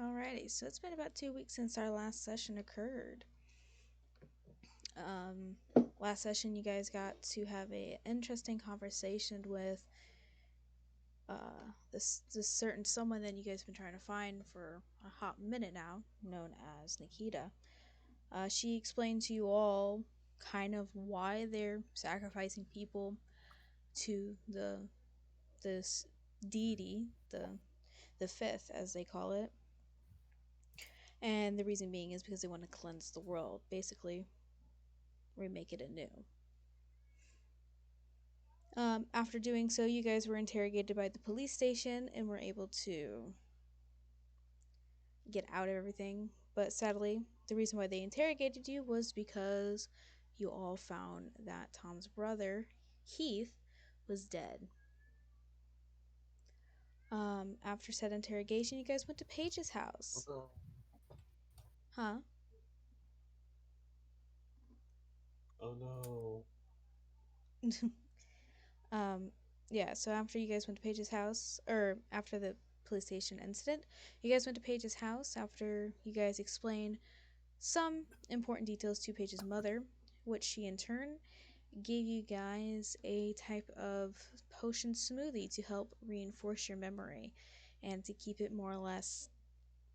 Alrighty, so it's been about 2 weeks since our last session occurred. Um, Last session, you guys got to have a interesting conversation with this certain someone that you guys have been trying to find for a hot minute now, known as Nikita. She explained to you all kind of why they're sacrificing people to this deity, the fifth, as they call it. And the reason being is because they want to cleanse the world, basically remake it anew. After doing so, you guys were interrogated by the police station and were able to get out of everything. But sadly, the reason why they interrogated you was because you all found that Tom's brother, Heath, was dead. After said interrogation, you guys went to Paige's house. Oh Huh? no. um, yeah, so after you guys went to Paige's house, or after the police station incident, you guys went to Paige's house after you guys explained some important details to Paige's mother, which she in turn gave you guys a type of potion smoothie to help reinforce your memory and to keep it more or less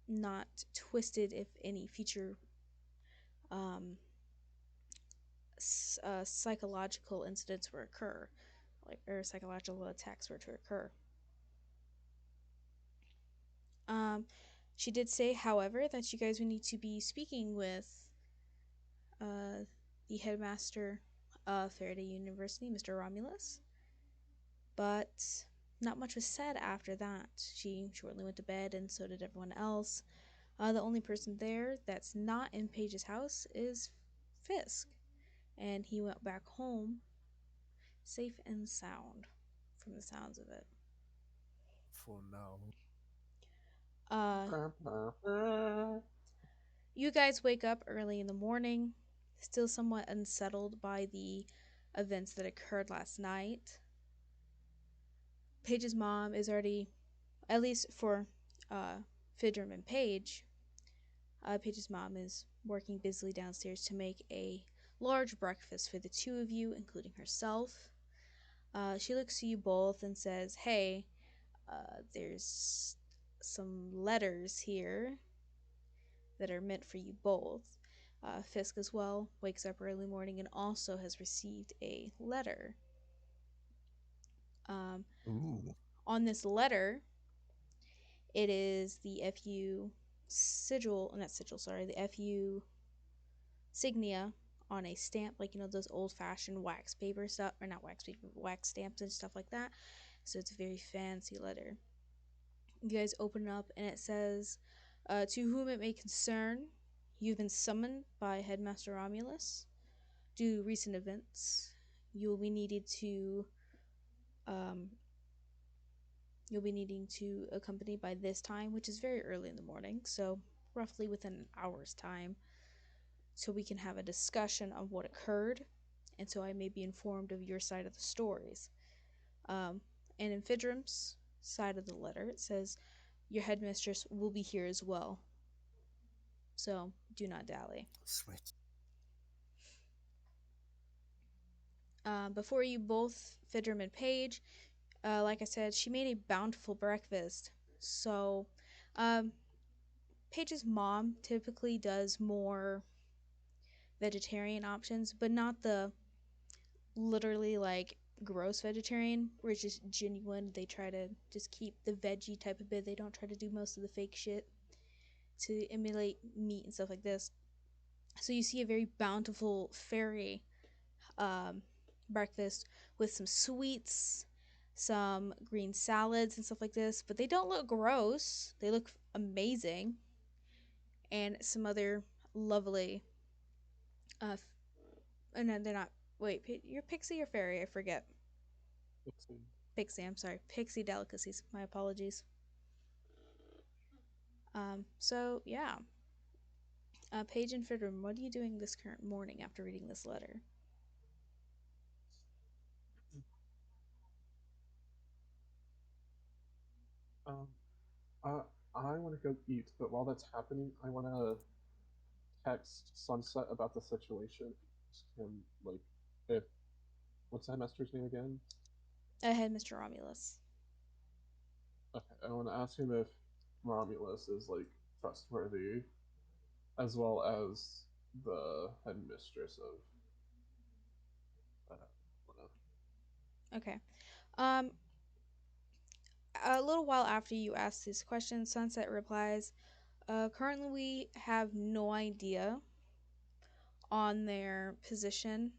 not twisted if any future um, psychological incidents were to occur, like or psychological attacks were to occur. Um, she did say, however, that you guys would need to be speaking with uh, the headmaster of Faraday University, Mr. Romulus. But not much was said after that. She shortly went to bed, and so did everyone else. The only person there that's not in Paige's house is Fisk, and he went back home safe and sound, from the sounds of it. For now. Uh, you guys wake up early in the morning, still somewhat unsettled by the events that occurred last night. Paige's mom is already, at least for uh, Fidram and Paige, Paige's mom is working busily downstairs to make a large breakfast for the two of you, including herself. She looks to you both and says, "Hey, there's some letters here that are meant for you both." Fisk as well wakes up early morning and also has received a letter. Um, Ooh. on this letter, it is the FU sigil, not sigil, sorry, the FU signia on a stamp, like those old fashioned wax paper stuff, or not wax paper, wax stamps and stuff like that. So it's a very fancy letter. You guys open it up and it says, "To whom it may concern, you've been summoned by Headmaster Romulus. Due to recent events, you will be needed to um, you'll be needing to accompany by this time, which is very early in the morning, so roughly within an hour's time, so we can have a discussion on what occurred, and so I may be informed of your side of the stories." Um, and in Fidram's side of the letter, it says, "Your headmistress will be here as well, so do not dally." Sweet. Before you both, Fidram and Paige, like I said, she made a bountiful breakfast. So, um, Paige's mom typically does more vegetarian options, but not the literally like gross vegetarian where it's just genuine. They try to just keep the veggie type of bit. They don't try to do most of the fake shit to emulate meat and stuff like this. So you see a very bountiful fairy um, breakfast with some sweets, some green salads and stuff like this, but they don't look gross. They look amazing, and some other lovely. No, they're not. Wait, you're pixie or fairy? I forget. Pixie. I'm sorry. Pixie delicacies. My apologies. So yeah. Paige and Fidram, what are you doing this current morning after reading this letter? Um, uh, I want to go eat, but while that's happening, I want to text Sunset about the situation. Ask him, like, if what's that master's name again? Ahead, Mr. Romulus. Okay, I want to ask him if Romulus is like trustworthy, as well as the headmistress of. Wanna- Okay. Um, a little while after you ask this question, Sunset replies, currently we have no idea on their position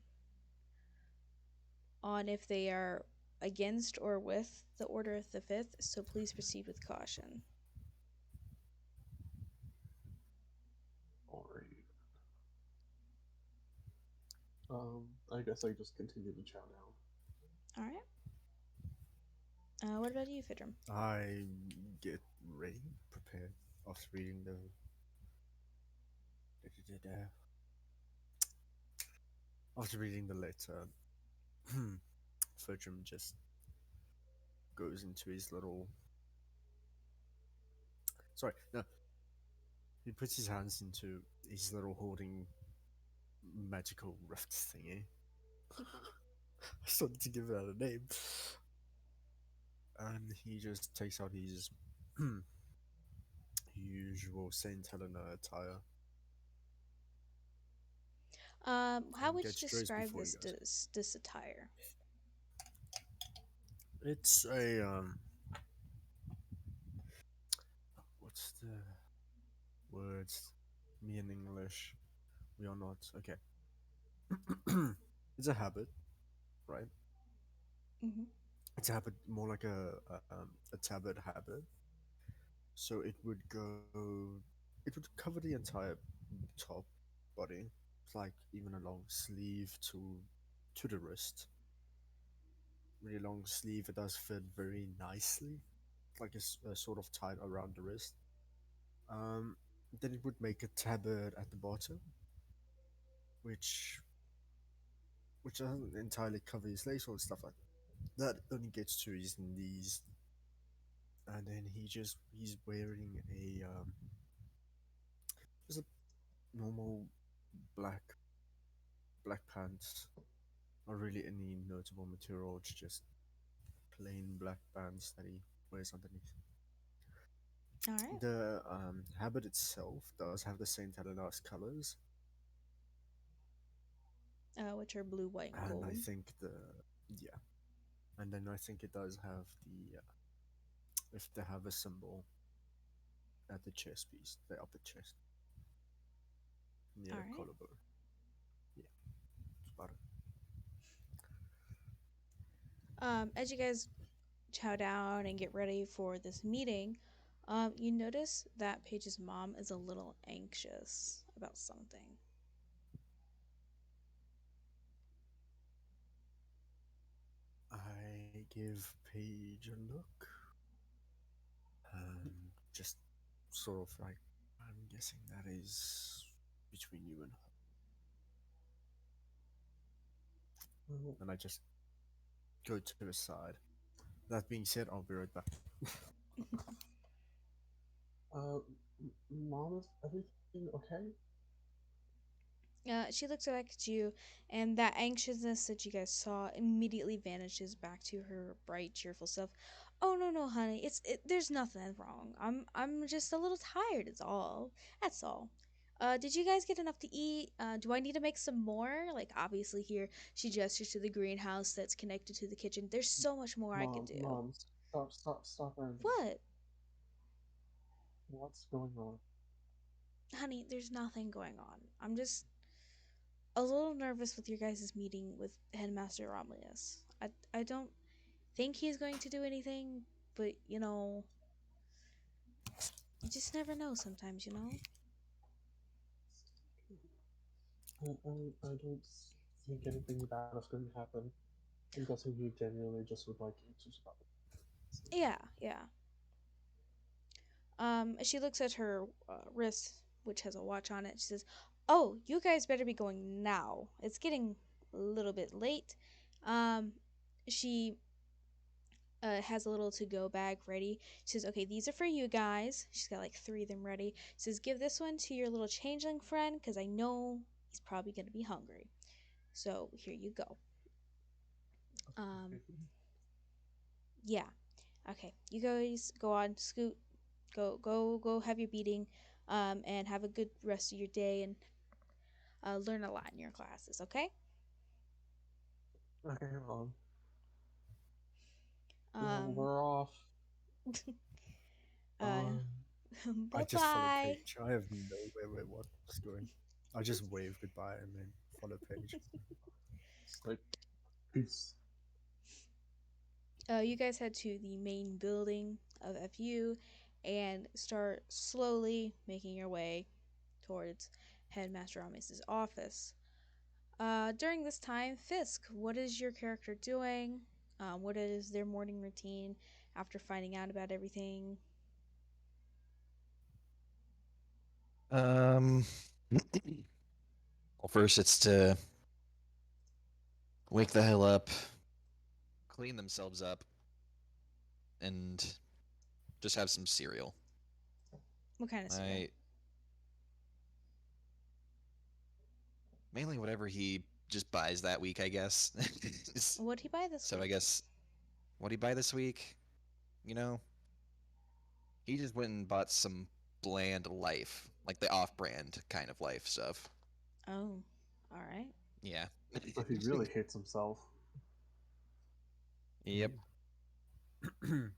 on if they are against or with the Order of the Fifth, so please proceed with caution. Alright. I guess I just continue to chow now. All right. What about you, Fidram? I get ready, prepared after reading the. After reading the letter, Ferdrum just goes into his little. Sorry, no. He puts his hands into his little hoarding magical rift thingy. I started to give it out a name. And he just takes out his usual Saint Helena attire How and would you gets dressed describe before he this goes. this attire? It's a what's the words? Me in English. We are not okay. It's a habit, right? Mm-hmm. It's a habit, more like a tabard habit. So it would cover the entire top body, like even a long sleeve to the wrist. Really long sleeve. It does fit very nicely, like a sort of tied around the wrist. Um, then it would make a tabard at the bottom, which which doesn't entirely cover his legs or stuff like that. That only gets to his knees, and then he's wearing a just a normal black black pants. Not really any notable material. It's just plain black pants that he wears underneath. All right. The habit itself does have the Saint Helena's colors, Which are blue, white, and and I gold. think the yeah, and then I think it does have the if they have a symbol at the chest piece, the upper chest near All the right. collarbone. Yeah, it's about it. As you guys chow down and get ready for this meeting, you notice that Paige's mom is a little anxious about something. I give Paige a look and just sort of like I'm guessing that is between you and her, and I just go to the side. That being said, I'll be right back. Uh, Mom, is everything okay? She looks back at you, and that anxiousness that you guys saw immediately vanishes back to her bright, cheerful self. Oh no, no, honey, there's nothing wrong. I'm just a little tired. It's all. That's all. Did you guys get enough to eat? Do I need to make some more? Like obviously here, she gestures to the greenhouse that's connected to the kitchen. There's so much more I could do. Mom, stop right now. What, What's going on? honey? There's nothing going on. I'm just a little nervous with your guys' meeting with Headmaster Romulus. I don't think he's going to do anything, but you just never know sometimes. I don't think anything bad is going to happen. I'm guessing he genuinely just would like answers about it. Yeah, yeah. She looks at her wrist, which has a watch on it. She says, "Oh, you guys better be going now. It's getting a little bit late." Um, she has a little to go bag ready. She says, "Okay, these are for you guys." She's got like three of them ready. She says, "Give this one to your little changeling friend because I know he's probably going to be hungry. So here you go." Um, yeah. Okay, you guys go on, scoot, go have your beating, and have a good rest of your day and learn a lot in your classes. Okay. Okay, well, Um, we're off. uh, Um, I bye just follow bye. Paige. I have no way where what's going. I just wave goodbye and then follow Paige. it's like peace. You guys head to the main building of FU and start slowly making your way towards Headmaster Amis's office. During this time, Fisk, what is your character doing? What is their morning routine after finding out about everything? Um, well, first it's to wake the hell up, clean themselves up, and just have some cereal. What kind of cereal? I mainly whatever he just buys that week, I guess. What'd he buy this So I week? guess what he buy this week, you know, he just went and bought some bland life, like the off-brand kind of life stuff. Oh, all right. Yeah. So he really hates himself. Yep. Awesome.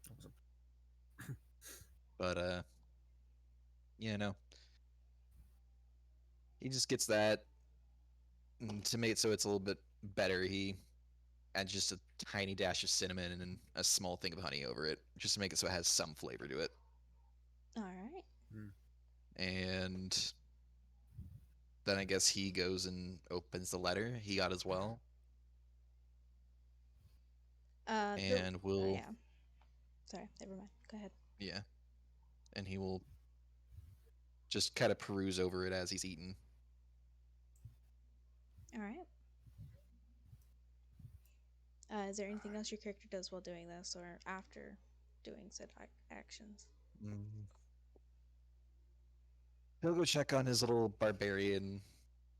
But you know, he just gets that to make it so it's a little bit better. He adds just a tiny dash of cinnamon and a small thing of honey over it, just to make it so it has some flavor to it. All right. And then I guess he goes and opens the letter he got as well, The and oh will yeah. Sorry, never mind. Go ahead. yeah, and he will just kind of peruse over it as he's eating. All right. Is there anything else your character does while doing this or after doing said actions? Mm. He'll go check on his little barbarian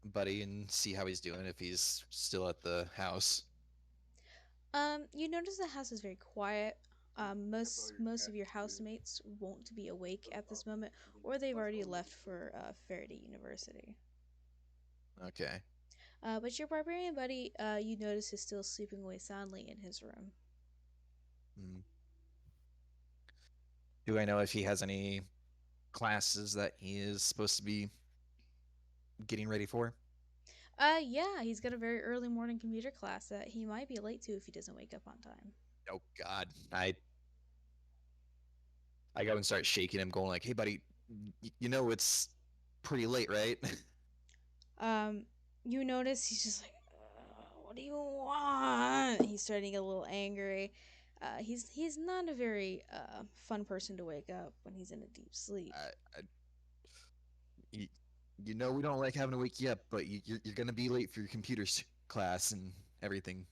buddy and see how he's doing if he's still at the house. You notice the house is very quiet. Most of your housemates won't be awake at this moment, or they've already left for Faraday University. Okay. But your barbarian buddy, you notice is still sleeping away soundly in his room. Mm. Do I know if he has any classes that he is supposed to be getting ready for? Yeah, he's got a very early morning computer class that he might be late to if he doesn't wake up on time. Oh God, I go and start shaking him, going like, "Hey, buddy, you know it's pretty late, right?" Um, you notice he's just like, "What do you want?" He's starting to get a little angry. He's not a very fun person to wake up when he's in a deep sleep. I, you, you know we don't like having to wake you up, but you're gonna be late for your computer class and everything.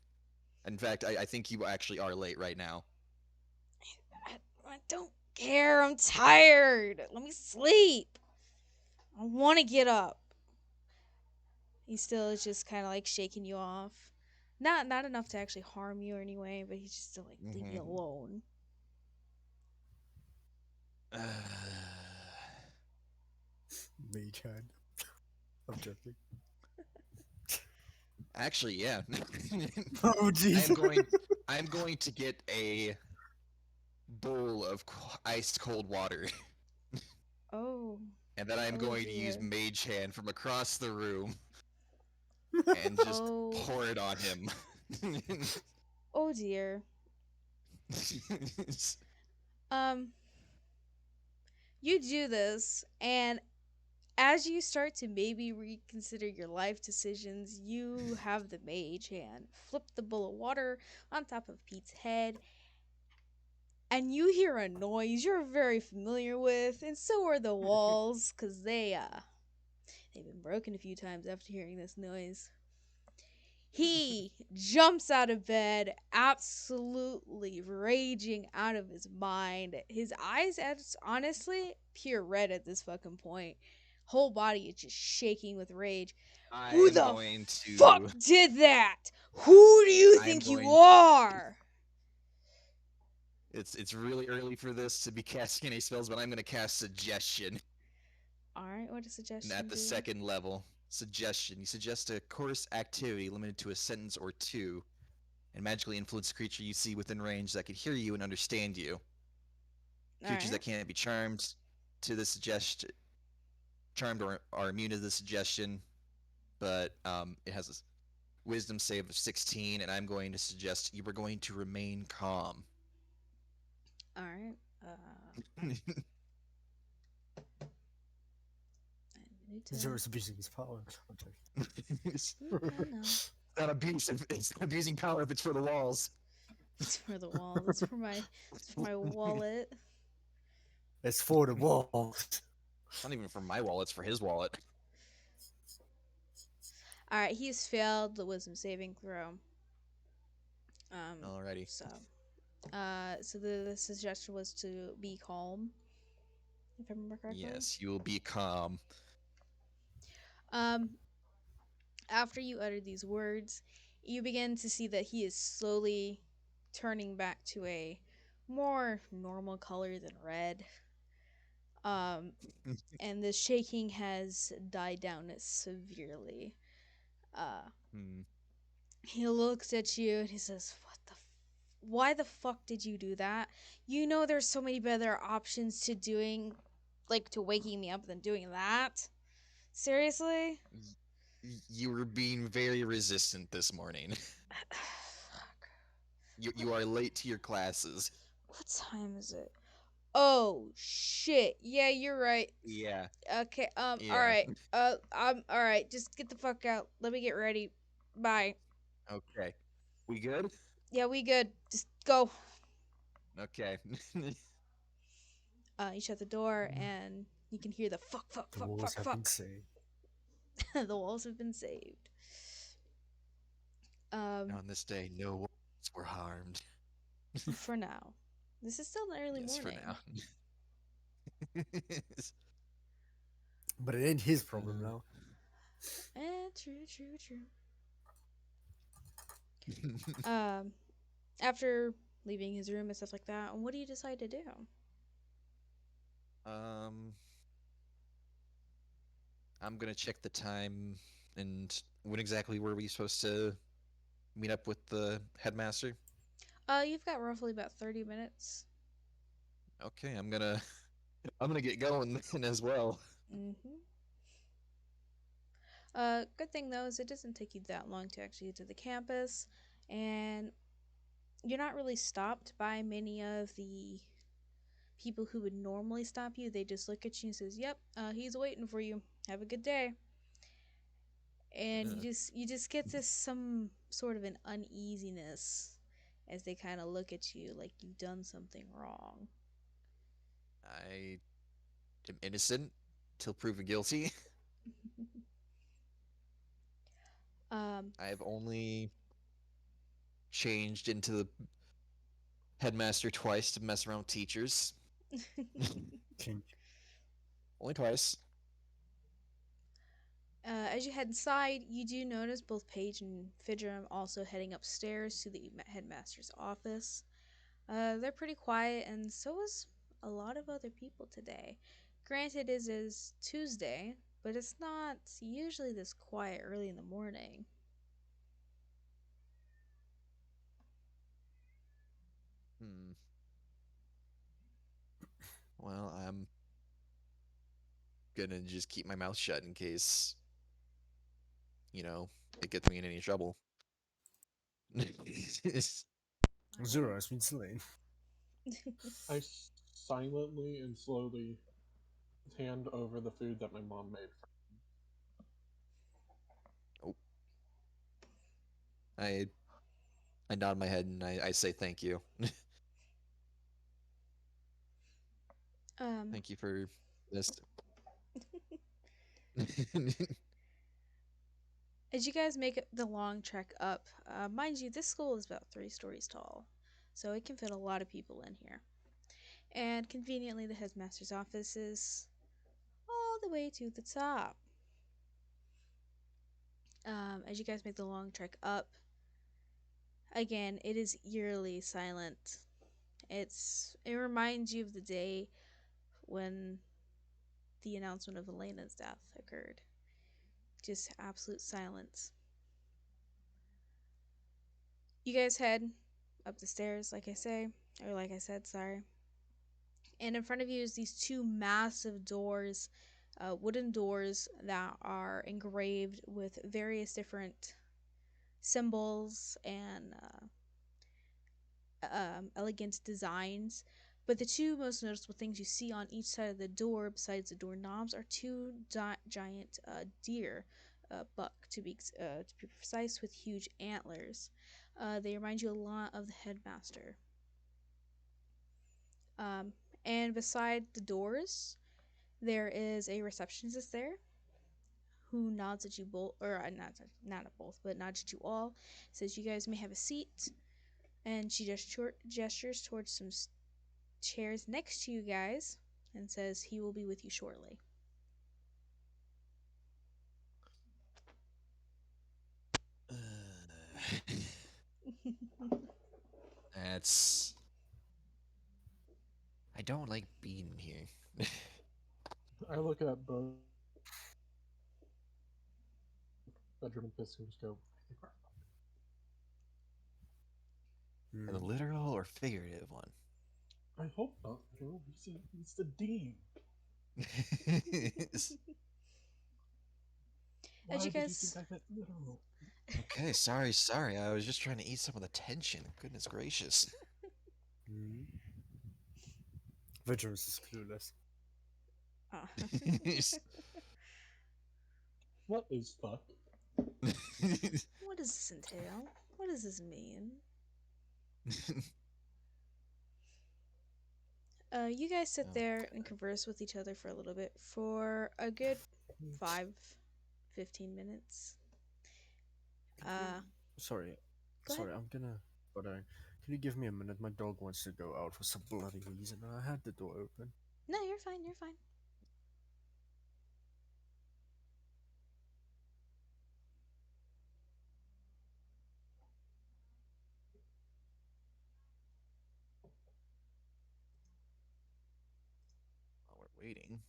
In fact, I think you actually are late right now. I don't care. I'm tired. Let me sleep. I want to get up. He still is just kind of like shaking you off. Not enough to actually harm you or anyway, but he's just still like, leave me Mm-hmm. alone. Mage hand. I'm joking. Actually, yeah. Oh jeez. I'm going to get a bowl of ice cold water, Oh, and then I'm oh going to use dear. Mage Hand from across the room and just Oh, pour it on him. oh dear. Um, you do this, and as you start to maybe reconsider your life decisions, you have the mage hand flip the bowl of water on top of Pete's head, and you hear a noise you're very familiar with, and so are the walls, cause they've been broken a few times after hearing this noise. He jumps out of bed, absolutely raging out of his mind. His eyes, it's honestly pure red at this fucking point. Whole body is just shaking with rage. I Who am the going fuck to. did that? Who do you I am think you going. are? It's really early for this to be casting any spells, but I'm gonna cast suggestion. All right, what does And suggestion at the do? second level, suggestion. You suggest a course activity limited to a sentence or two, and magically influence a creature you see within range that can hear you and understand you. All Creatures right. that can't be charmed to the suggestion, charmed or are immune to the suggestion, but it has a wisdom save of 16, and I'm going to suggest you are going to remain calm. All right. I need to. Zero's abusing his power. I'm joking. It's I know. not abuse. It's not abusing power if it's for the walls. It's for the walls. It's for my. It's for my wallet. It's for the walls. It's not even for my wallet. It's for his wallet. All right. He's failed the wisdom saving throw. Alrighty. So the suggestion was to be calm, if I remember correctly. Yes, you will be calm. Um, after you utter these words, you begin to see that he is slowly turning back to a more normal color than red. And the shaking has died down severely. Hmm. He looks at you and he says, why the fuck did you do that? You know there's so many better options to doing, like, to waking me up than doing that? Seriously? You were being very resistant this morning. Fuck. You are late to your classes. What time is it? Oh, shit. Yeah, you're right. Yeah. Okay, Yeah. alright. Alright, just get the fuck out. Let me get ready. Bye. Okay. We good? Yeah, we good. Just go. Okay. You shut the door and you can hear the fuck, fuck, The fuck, walls fuck, have been fuck. saved. The walls have been saved. On this day, no ones were harmed. For now. This is still the early Yes, morning. for now. But it ain't his problem now. True. After leaving his room and stuff like that, what do you decide to do? I'm gonna check the time and when exactly were we supposed to meet up with the headmaster? You've got roughly about 30 minutes. Okay, I'm gonna get going then as well. Mm-hmm. Good thing though is it doesn't take you that long to actually get to the campus, and you're not really stopped by many of the people who would normally stop you. They just look at you and says, "Yep, he's waiting for you. Have a good day." And Uh, you just get this some sort of an uneasiness as they kind of look at you like you've done something wrong. I am innocent till proven guilty. um, I've only changed into the headmaster twice to mess around with teachers. King. Only twice. As you head inside, you do notice both Paige and Fidram also heading upstairs to the headmaster's office. They're pretty quiet, and so is a lot of other people today. Granted, it is Tuesday, but it's not usually this quiet early in the morning. Hmm. Well, I'm gonna just keep my mouth shut in case, it gets me in any trouble. Zero has been slain. I silently and slowly hand over the food that my mom made. Oh. I I nod my head and I say thank you. um, Thank you for this. As you guys make the long trek up, mind you, this school is about 3 stories tall, so it can fit a lot of people in here. And conveniently, the headmaster's office is all the way to the top. As you guys make the long trek up, again, it is eerily silent. It reminds you of the day when the announcement of Elena's death occurred. Just absolute silence. You guys head up the stairs, like I said, sorry. And in front of you is these two massive doors, wooden doors that are engraved with various different symbols and elegant designs. But the two most noticeable things you see on each side of the door, besides the doorknobs, are two giant deer, buck to be precise, with huge antlers. They remind you a lot of the headmaster. Um, and beside the doors, there is a receptionist there who nods at you both, or not at both, but nods at you all. Says you guys may have a seat, and she just gestures towards some chairs next to you guys, and says he will be with you shortly. That's. I don't like being here. I look at both bedroom and Fisk and just go, I think we're The Hmm. literal or figurative one? I hope not. No, he's the dean. As Why you did you think guys, I meant literal? Okay, sorry. I was just trying to eat some of the tension. Goodness gracious. Hmm. Vigilance is clueless. uh, What is fuck? what does this entail? What does this mean? You guys sit there and Okay. converse with each other for a little bit for a good 5-15 minutes. Could you? Uh, Sorry, go ahead. sorry. I'm gonna. But can you give me a minute? My dog wants to go out for some bloody reason, and I had the door open. No, you're fine. You're fine. While we're waiting.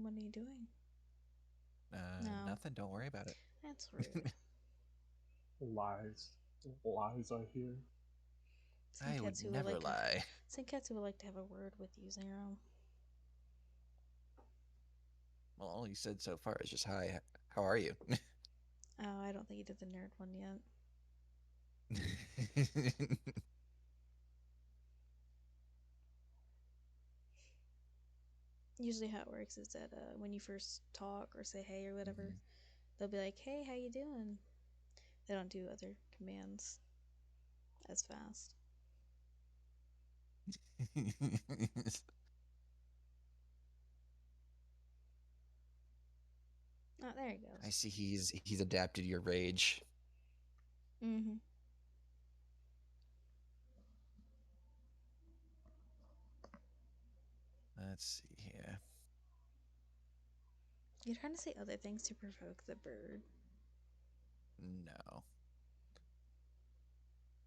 What are you doing? uh, No, Nothing. Don't worry about it. that's rude. Lies. Lies I hear. I would Senketsu would never like to. lie. Senketsu would like to have a word with you, Zero. Well, all you said so far is just hi. How are you? Oh, I don't think he did the nerd one yet. Usually, how it works is that when you first talk or say hey or whatever, they'll be like, "Hey, how you doing?" They don't do other commands as fast. Oh, there he I goes. see he's adapted your rage. Mm-hmm. Let's see here. You're trying to say other things to provoke the bird. No.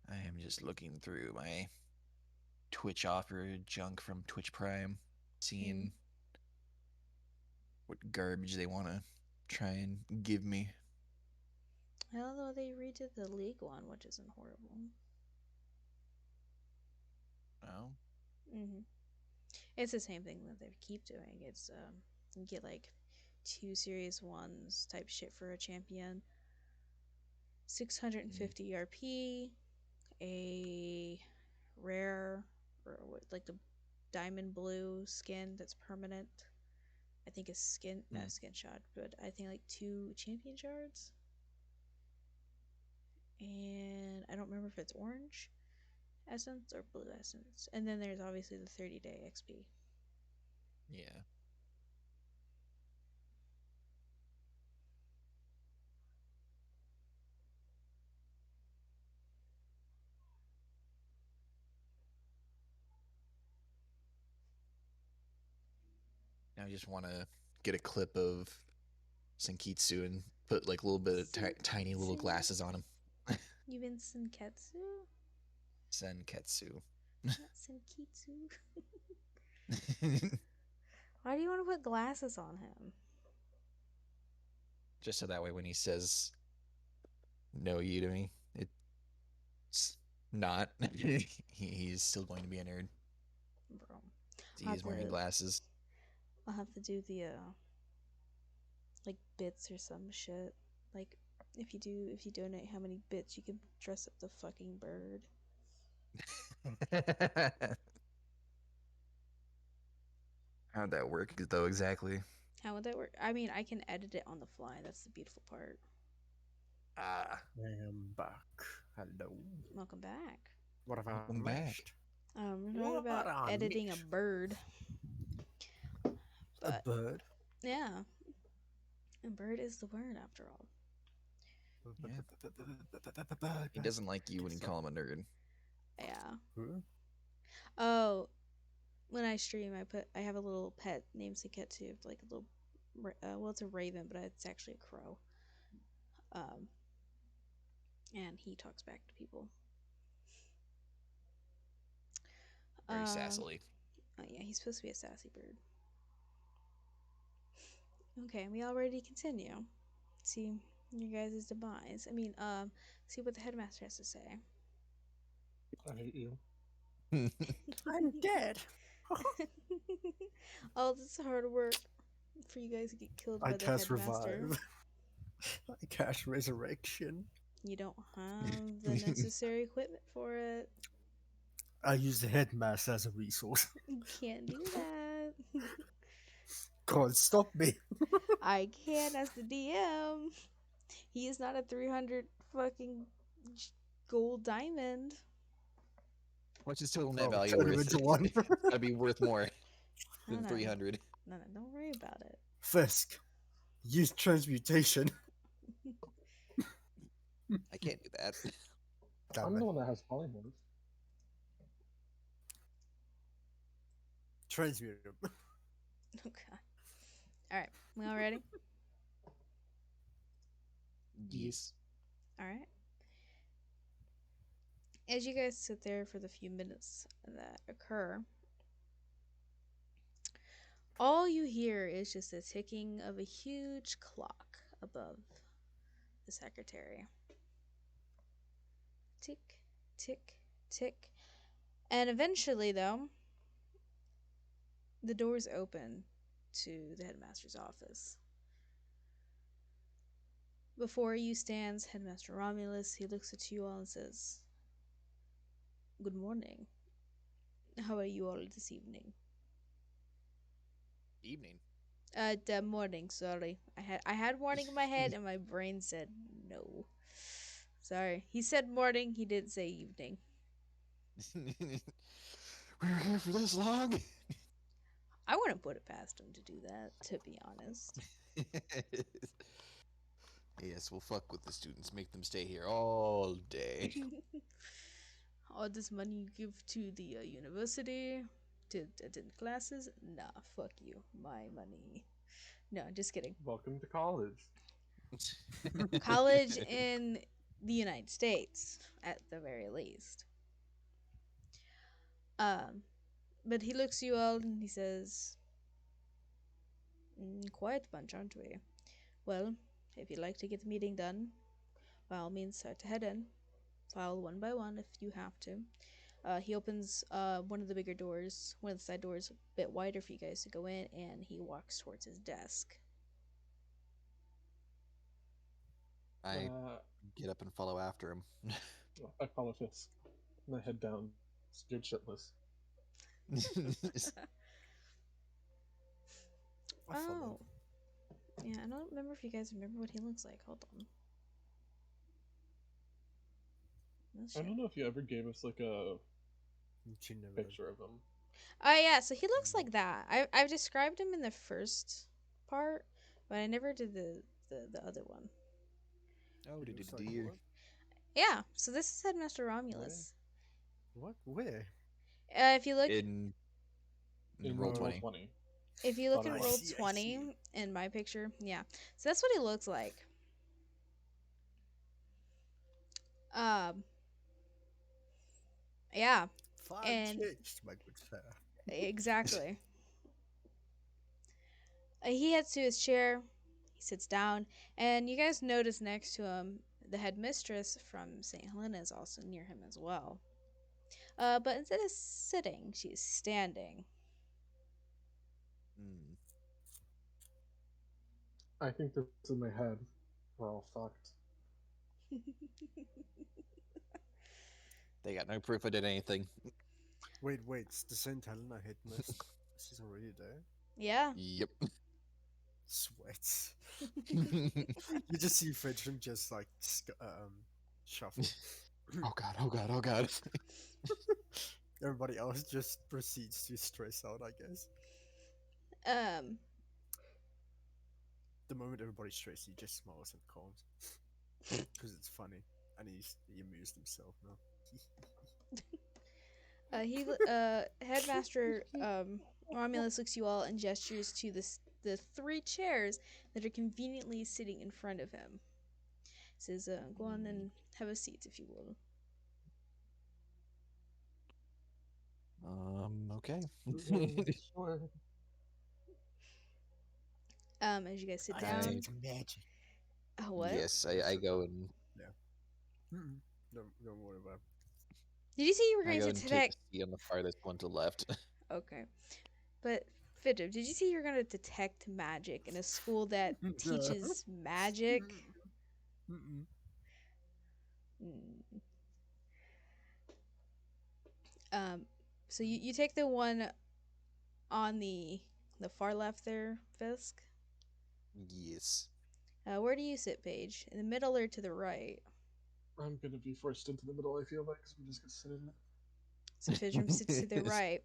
I am just looking through my Twitch offer junk from Twitch Prime, Mm. seeing what garbage they want to try and give me. Although they redid the League one, which isn't horrible. Well, Mm-hmm. It's the same thing that they keep doing. It's you get like 2 Series 1s type shit for a champion, 650 RP, a rare or like the diamond blue skin that's permanent. I think a skin, not a skin shot, but I think like 2 champion shards and I don't remember if it's orange essence or blue essence. And then there's obviously the 30-day XP. Yeah. I just want to get a clip of Senkitsu and put like a little bit of tiny little Senkitsu? glasses on him. You mean Senketsu? Senketsu. Not Senkitsu. Why do you want to put glasses on him? Just so that way when he says no you to me, it's not. He's still going to be a nerd. Bro. He's wearing glasses. I'll have to do the like bits or some shit. Like if you donate how many bits you can dress up the fucking bird. How'd that work though exactly? How would that work? I mean, I can edit it on the fly. That's the beautiful part. Ah, I am back. Hello. Welcome back. What have welcome I back. missed? We're talking about What I editing a missed? bird. A But bird? yeah, a bird is the word after all. Yeah. He doesn't like you when you call him a nerd. Yeah. Huh? Oh, when I stream, I have a little pet named Seketsu, like a little, well, it's a raven, but it's actually a crow. And he talks back to people. Very sassily. Oh yeah, he's supposed to be a sassy bird. Okay, we all ready to continue? See your guys' demise. I mean, see what the headmaster has to say. I hate you. I'm dead. All this hard work for you guys to get killed I by the cast headmaster. revive. I cast resurrection. You don't have the necessary equipment for it. I use the headmaster as a resource. You can't do that. God, stop me. I can as the DM. He is not a 300 fucking gold diamond. What's his total net Oh, value turn him worth? into one. It's gotta be worth more than No. 300. No, don't worry about it. Fisk, use transmutation. I can't do that. Damn I'm it. the one that has polymorph. Transmute him. Oh god. Alright, we all ready? Yes. Alright. As you guys sit there for the few minutes that occur, all you hear is just the ticking of a huge clock above the secretary. Tick, tick, tick. And eventually, though, the doors open to the headmaster's office. Before you stands Headmaster Romulus. He looks at you all and says, "Good morning. How are you all this evening?" Evening. The morning, sorry. I had morning in my head and my brain said no. Sorry. He said morning, he didn't say evening. We were here for this long. I wouldn't put it past him to do that, to be honest. Yes, we'll fuck with the students, make them stay here all day. All this money you give to the university to attend classes? Nah, fuck you. My money. No, just kidding. Welcome to college. College in the United States, at the very least. But he looks you all and he says, "Quiet bunch, aren't we? Well, if you'd like to get the meeting done, by all means start to head in. File one by one if you have to." He opens one of the bigger doors, one of the side doors, a bit wider for you guys to go in, and he walks towards his desk. I get up and follow after him. I follow Fisk. And I head down, scared shitless. I follow. Yeah, I don't remember if you guys remember what he looks like. Hold on. Let's I check. don't know if you ever gave us like a She never. picture of him. Oh yeah, so he looks like that. I've described him in the first part, but I never did the other one. Oh, He looks like dear. what? Yeah, so this is Headmaster Where? Romulus. What? Where? If you look, In In roll roll 20. 20. if you look Thought in it I roll was. see. I see. 20 in my picture, yeah, so that's what he looks like. Um, yeah, Five and chicks, my good sir. exactly. He heads to his chair. He sits down, and you guys notice next to him the headmistress from St. Helena is also near him as well. But instead of sitting, she's standing. Hmm. I think this in my head. We're all fucked. They got no proof I did anything. Wait. It's the Saint Helena headmistress. She's already there. Yeah. Yep. Sweats. You just see Frederick just like shuffle. Oh god, oh god, oh god. Everybody else just proceeds to stress out, I guess. Um. The moment everybody's stressed, he just smiles and calms. Because it's funny. And he amused himself now. Headmaster Romulus looks you all and gestures to the three chairs that are conveniently sitting in front of him. Says, "Go on and have a seat, if you will." Okay. Sure. As you guys sit I down. detect magic. What? Yes, I go and Yeah. Don't worry about it. Did you say you were I going go to and take detect? a seat on the farthest one to left. Okay, but Fidget, did you say you were going to detect magic in a school that teaches magic? Mm-mm. Mm. Um, so you take the one on the far left there, Fisk. Yes. Where do you sit, Paige? In the middle or to the right? I'm gonna be forced into the middle, I feel like, because I'm just gonna sit in it. So Fidrum sits to the right.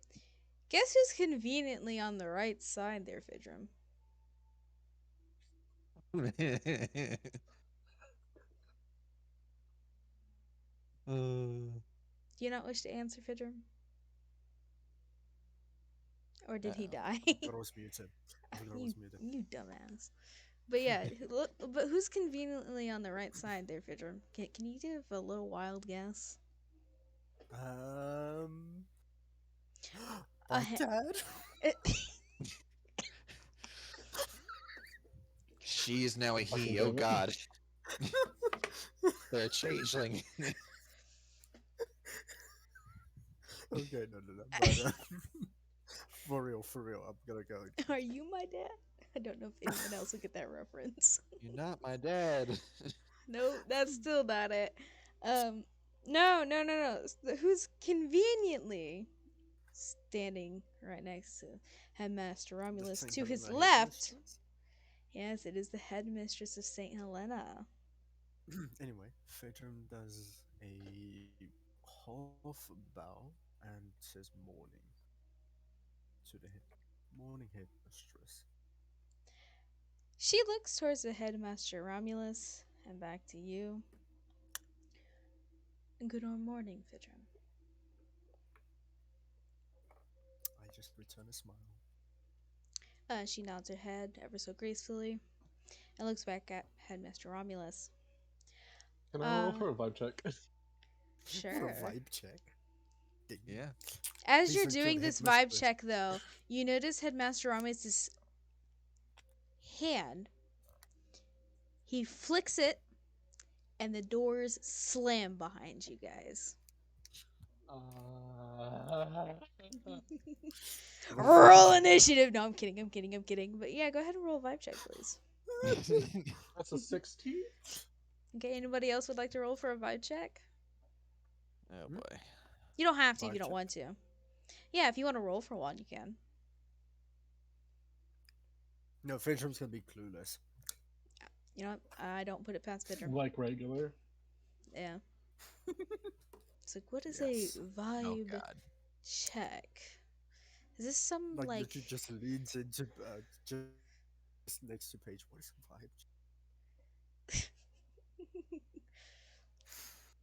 Guess who's conveniently on the right side there, Fidrum? uh, Do you not wish to answer, Fidrum? Or did he uh, die? I forgot I was muted. I forgot I you was muted. you dumbass. But yeah, look. But who's conveniently on the right side there, Fidrum? Can you give a little wild guess? Um, A my dad. she is now a Fucking he. Oh damn it. god. They're a changeling. Okay, no. But for real, I'm gonna go. Are you my dad? I don't know if anyone else will get that reference. You're not my dad. No, that's still not it. No. Who's conveniently standing right next to Headmaster The Romulus Saint to his Helena left? headmistress. Yes, it is the headmistress of St. Helena. Anyway, Phaeton does a half bow and says morning to the morning headmistress. She looks towards the Headmaster Romulus and back to you. Good morning, Fidrum. I just return a smile. She nods her head ever so gracefully and looks back at Headmaster Romulus. Can I roll Uh, for a vibe check? For a sure. vibe check. Ding. Yeah. As Please you're don't kill doing the this vibe headmistress. check, though, you notice Headmaster Romulus's hand. He flicks it, and the doors slam behind you guys. Roll initiative. No, I'm kidding. But yeah, go ahead and roll a vibe check, please. That's a 16? Okay, anybody else would like to roll for a vibe check? Oh boy. You don't have to if Vibe you don't check? want to. Yeah, if you want to roll for one, you can. No, Phaeton's gonna be clueless. You know what? I don't put it past Vidrum. Like regular? Yeah. It's like, what is Yes. a Oh vibe God. check? Is this some Like like? literally just leads into just next to page. What is a vibe?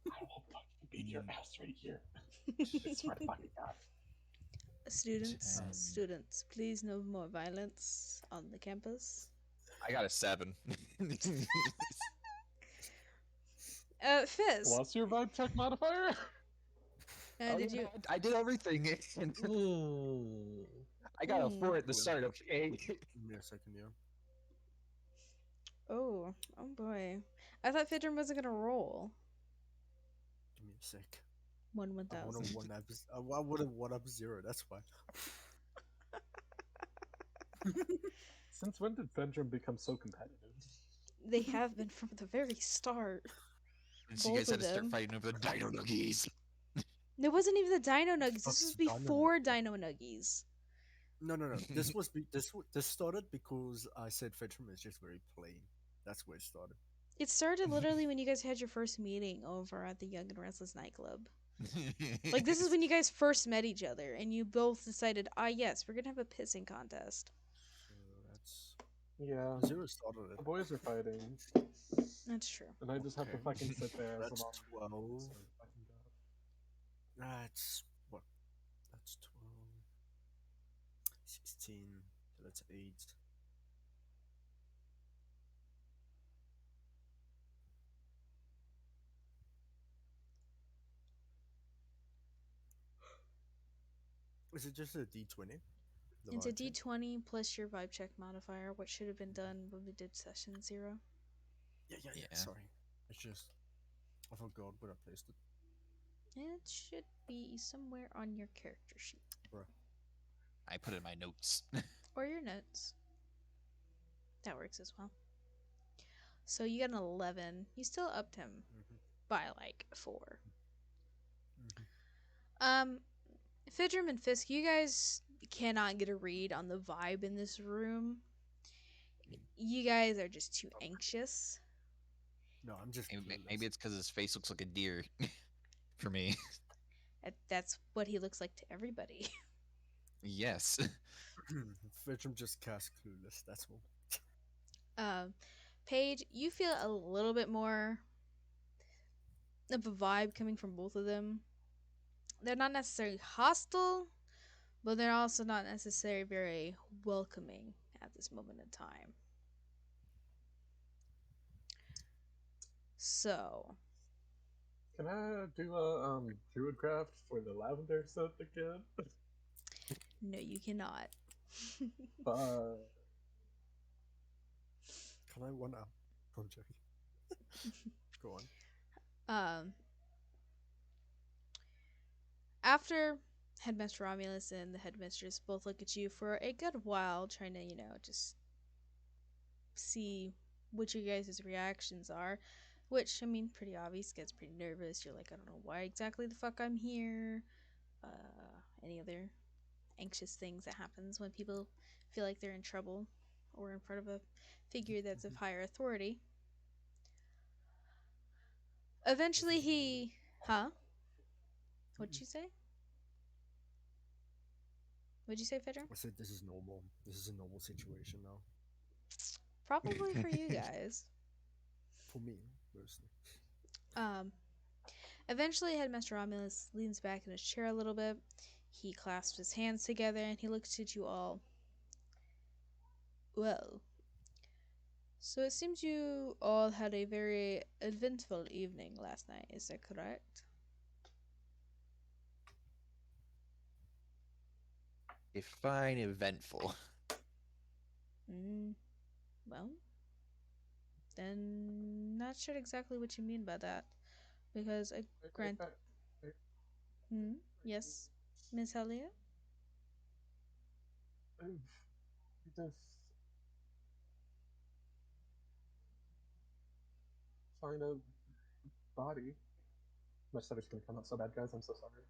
I will fucking beat your Mm, ass right here. I swear to fucking God. Ten. Students, please no more violence on the campus. I got a 7. Fizz, What's your vibe check modifier? Oh did yeah, you? I did everything. Mm. I got a Mm. 4 at the start. Okay. Give me a second, yeah. Oh, oh boy. I thought Fidrum wasn't gonna roll. Give me a sec. One I want to thousand. one up. I want to one up zero. That's why. Since when did Fendrum become so competitive? They have been from the very start. So you Both guys had of to start them. fighting over the Dino Nuggies. It wasn't even the Dino Nuggies. This Fuck's was Dino before Nugget. Dino Nuggies. No. This started because I said Fetchum is just very plain. That's where it started. It started literally when you guys had your first meeting over at the Young and Restless nightclub. Like, this is when you guys first met each other, and you both decided, yes, we're gonna have a pissing contest. So that's Yeah, zero started it. the boys are fighting, That's true. and I just have to Okay. fucking sit there as That's long 12. as I fucking go. That's what? That's 12. 16. So that's 8. Is it just a D20? The It's a vibe check? d20 plus your vibe check modifier, what should have been done when we did session 0. Yeah. Yeah. Sorry. It's just I forgot where I placed it. It should be somewhere on your character sheet. Bruh. I put in my notes. Or your notes. That works as well. So you got an 11. You still upped him Mm-hmm. by like 4. Mm-hmm. Fidrum and Fisk, you guys cannot get a read on the vibe in this room. You guys are just too anxious. No, I'm just Maybe, clueless. maybe it's because his face looks like a deer for me. That's what he looks like to everybody. Yes. Fetchum just cast clueless. That's all. Paige, you feel a little bit more of a vibe coming from both of them. They're not necessarily hostile, but they're also not necessarily very welcoming at this moment in time. So, Can I do a druid craft for the lavender set again? no, you cannot. But Can I one up? I'm joking. Go on. um, After Headmaster Romulus and the headmistress both look at you for a good while, trying to, just see what your guys' reactions are. Which, I mean, pretty obvious, gets pretty nervous. You're like, I don't know why exactly the fuck I'm here. Any other anxious things that happens when people feel like they're in trouble or in front of a figure that's of higher authority. Eventually This is normal. he... Huh? What'd you say? What'd you say, Fedra? I said this is normal. This is a normal situation now. Probably for you guys. For me, mostly. Um, Eventually, Headmaster Romulus leans back in his chair a little bit. He clasps his hands together and he looks at you all. Well, so it seems you all had a very eventful evening last night, is that correct? Define eventful. Well, then not sure exactly what you mean by that. Because I grant. Yes, Miss Elliot? just find a body. My stutter's gonna come out so bad, guys. I'm so sorry.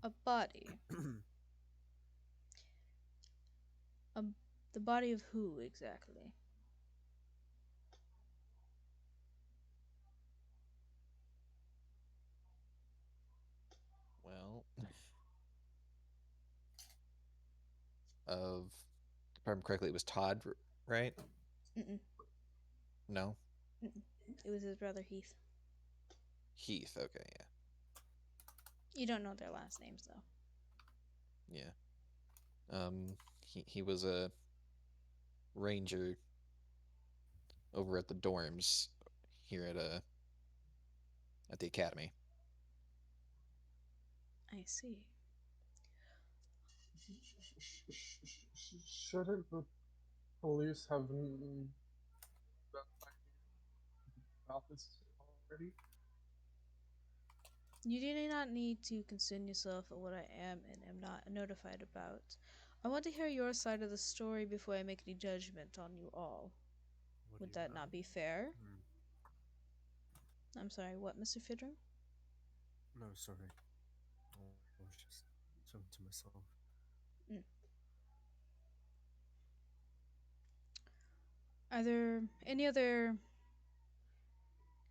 A body. The body of who exactly? of, if I remember correctly, it was Todd, right? Mm-mm, No, mm-mm. It was his brother Heath. Heath. Okay, You don't know their last names though. yeah. He was a ranger over at the dorms here at the academy. I see. Shouldn't the police have notified about this already? You do not need to concern yourself with what I am and am not notified about. I want to hear your side of the story before I make any judgment on you all. What do Would you that know? not be fair? Hmm. I'm sorry, what, Mr. Fidrum? No, sorry. I was just talking to myself. Mm. Are there any other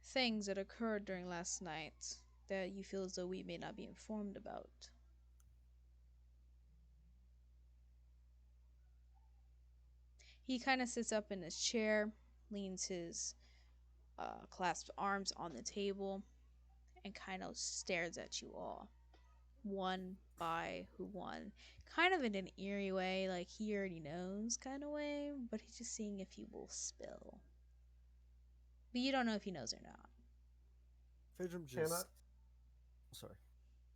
things that occurred during last night that you feel as though we may not be informed about? He kind of sits up in his chair, leans his clasped arms on the table, and kind of stares at you all, one by one. Kind of in an eerie way, like he already knows kind of way, but he's just seeing if you will spill. But you don't know if he knows or not. Fedrum Can I? just. Sorry,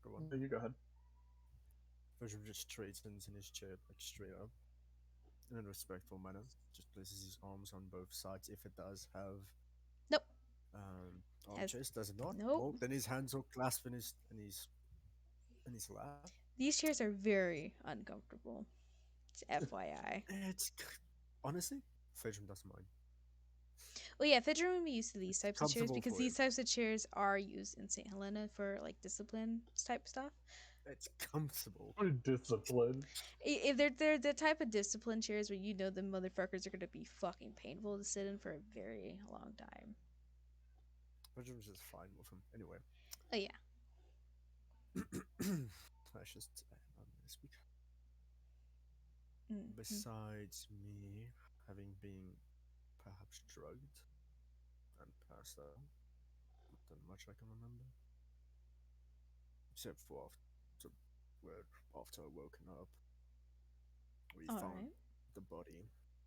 go on. No, you go ahead. Fedrum just straightens in his chair, like straight up, in a respectful manner. Just places his arms on both sides. If it does have Nope. Has armchairs, does it not? nope. Well, then his hands are clasped in his lap. These chairs are very uncomfortable. It's FYI. It's honestly, Fedrum doesn't mind. Well, yeah, Fidget would be used to these It's types of chairs comfortable because for him. these types of chairs are used in St. Helena for like discipline type stuff. It's comfortable. For discipline. If they're the type of discipline chairs where you know the motherfuckers are gonna be fucking painful to sit in for a very long time. Fedrum's just fine with him. Anyway. Oh yeah. Let's just speak. Mm-hmm. Besides me having been perhaps drugged and passed out, not much I can remember. Except for after I woken up, we All found right. the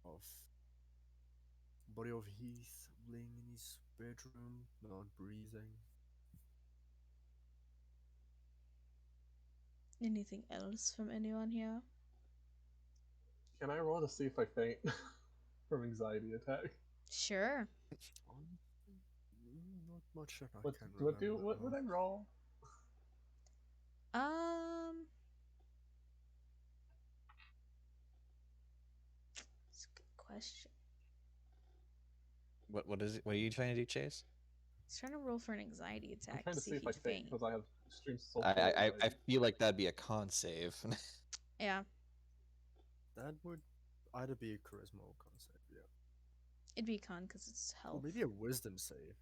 of body of Heath laying in his bedroom, not breathing. Anything else from anyone here? Can I roll to see if I faint from anxiety attack? Sure. Honestly, not much that I What can remember. what would I roll? Um. That's a good question. What is it? What are you trying to do, Chase? He's trying to roll for an anxiety I'm attack trying to to see see if if I he'd faint faint. because I have extreme social I anxiety. feel like that'd be a con save. Yeah, That would either be a charisma or concept, yeah. it'd be con because it's Or health. maybe a wisdom save.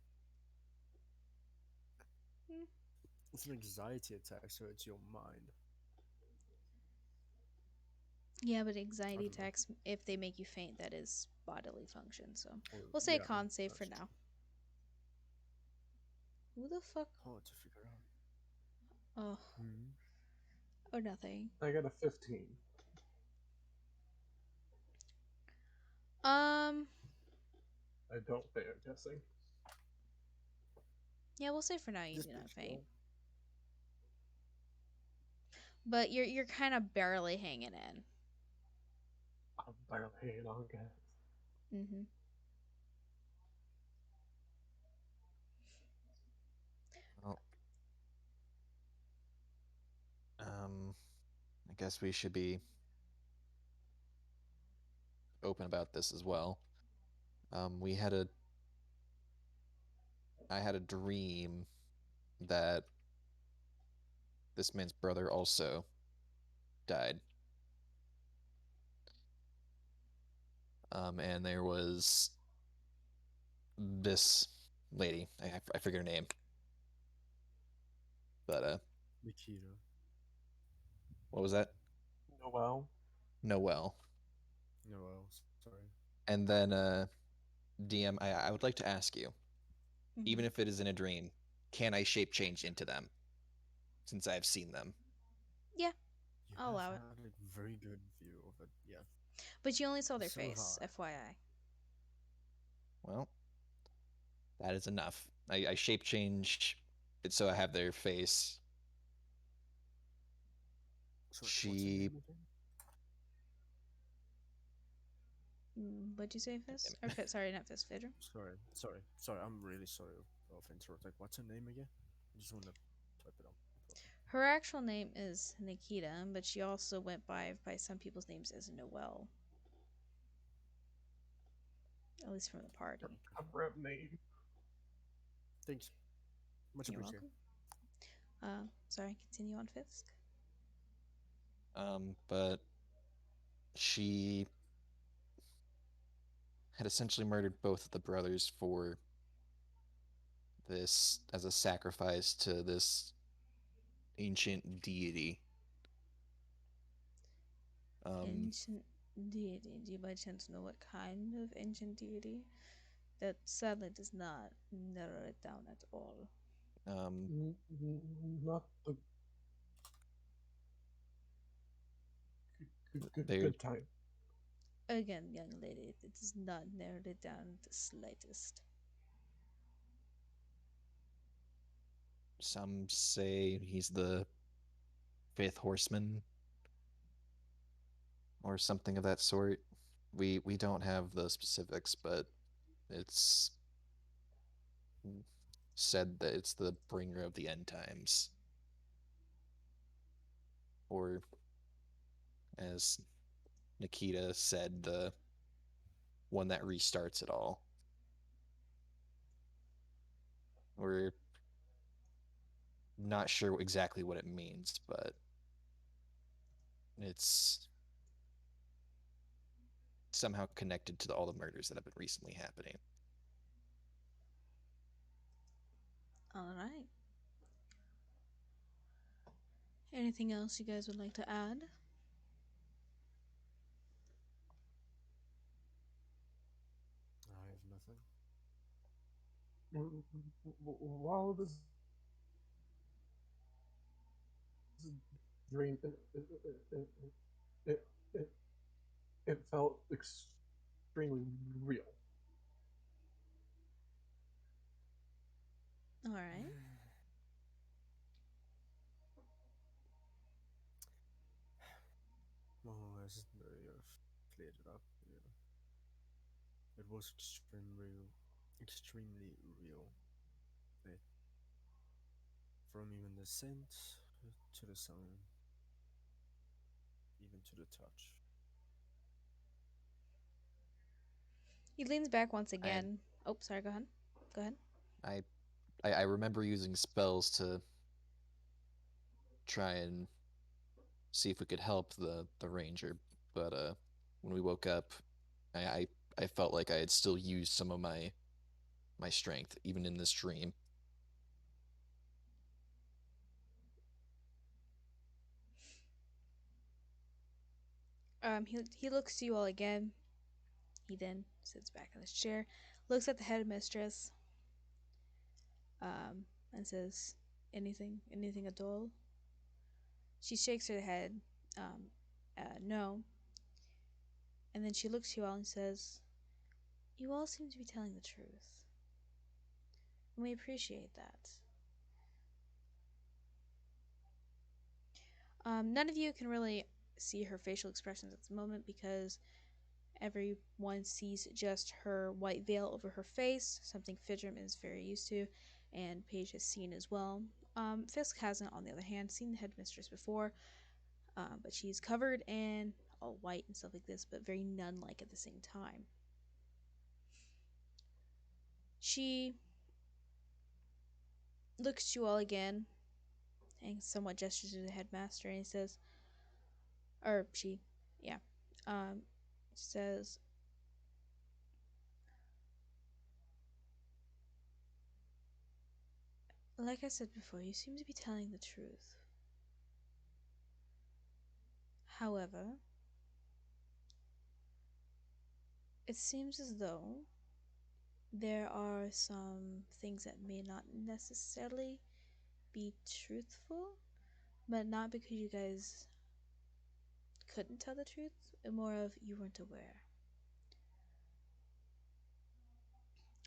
Hmm. It's an anxiety attack, so it's your mind. Yeah, but anxiety I don't know. attacks, if they make you faint, that is bodily function. So Or, we'll say yeah, con save for that's now. Who the fuck? hard to figure out. Oh, Hmm. or nothing. I got a 15. Um, I don't faint, I'm guessing. yeah, we'll say for now you Just do be not sure. faint, but you're kind of barely hanging in. I'm barely hanging on, guys. Mm-hmm. Well, I guess we should be open about this as well. We had a I had a dream that this man's brother also died. And there was this lady. I forget her name, but Nikita. what was that? Noel. Noel. Noel, sorry. And then, DM, I would like to ask you, even if it is in a dream, can I shape change into them since I've seen them? Yeah, You I'll have allow it. had a very good view of it, yeah. But you only saw their So have face, I. FYI. Well, that is enough. I shape change it so I have their face. So, what's her She. name again? What'd you say, God Fist? damn Or it. Sorry, not Fist, Vidra. Sorry. I'm really sorry of interrupting. What's her name again? I just want to type it up properly. Her actual name is Nikita, but she also went by some people's names as Noelle, at least from the party. A rep name. Thanks. Much You're appreciated. welcome. Sorry, continue on, Fisk. But she had essentially murdered both of the brothers for this as a sacrifice to this ancient deity. Ancient deity. Do you by chance know what kind of ancient deity? That sadly does not narrow it down at all. Um, Not the they good time. Again, young lady, it does not narrow it down the slightest. some say he's the fifth horseman or something of that sort. We don't have the specifics, but it's said that it's the bringer of the end times, or as Nikita said, the one that restarts it all. We're not sure exactly what it means, but it's somehow connected to all the murders that have been recently happening. All right. Anything else you guys would like to add? I have nothing. While this dream, it, it, it felt extremely real. All right. Well, as you've cleared it up, it was extremely real. It, from even the scent to the sound, even to the touch. He leans back once I again. Oh, sorry. Go ahead. Go ahead. I I remember using spells to try and see if we could help the ranger, but when we woke up, I I, I felt like I had still used some of my strength even in this dream. He looks to you all again. He then sits back in his chair, looks at the headmistress, and says, anything at all?" She shakes her head, no. And then she looks to you all and says, "You all seem to be telling the truth. And we appreciate that. None of you can really see her facial expressions at the moment because everyone sees just her white veil over her face, something Fidrum is very used to, and Paige has seen as well. Fisk hasn't, on the other hand, seen the headmistress before, but she's covered in all white and stuff like this, but very nun-like at the same time. She looks to you all again and somewhat gestures to the headmaster, and he says, or she, yeah, says, "Like I said before, you seem to be telling the truth. However, It seems as though there are some things that may not necessarily be truthful, but not because you guys couldn't tell the truth, but more of you weren't aware.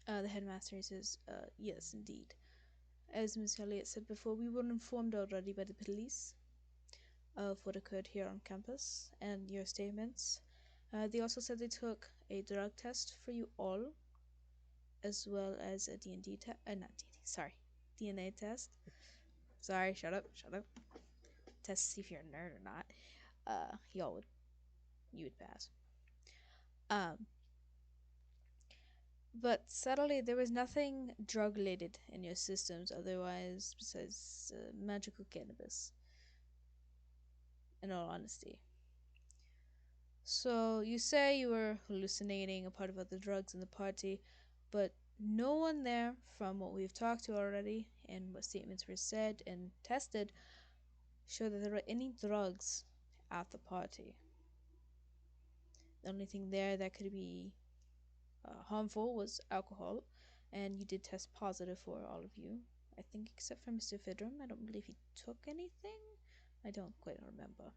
The headmaster says, yes, indeed. As Miss Elliot said before, we were informed already by the police of what occurred here on campus and your statements. They also said they took a drug test for you all, as well as a D&D test. Not D&D, sorry, DNA test. Sorry, shut up. Test to see if you're a nerd or not. You would pass. But sadly, there was nothing drug related in your systems otherwise besides magical cannabis. In all honesty. So you say you were hallucinating a part of other drugs in the party, but no one there, from what we've talked to already and what statements were said and tested, showed that there were any drugs at the party. The only thing there that could be harmful was alcohol, and you did test positive for all of you. I think except for Mr. Fidrum. I don't believe he took anything. I don't quite remember.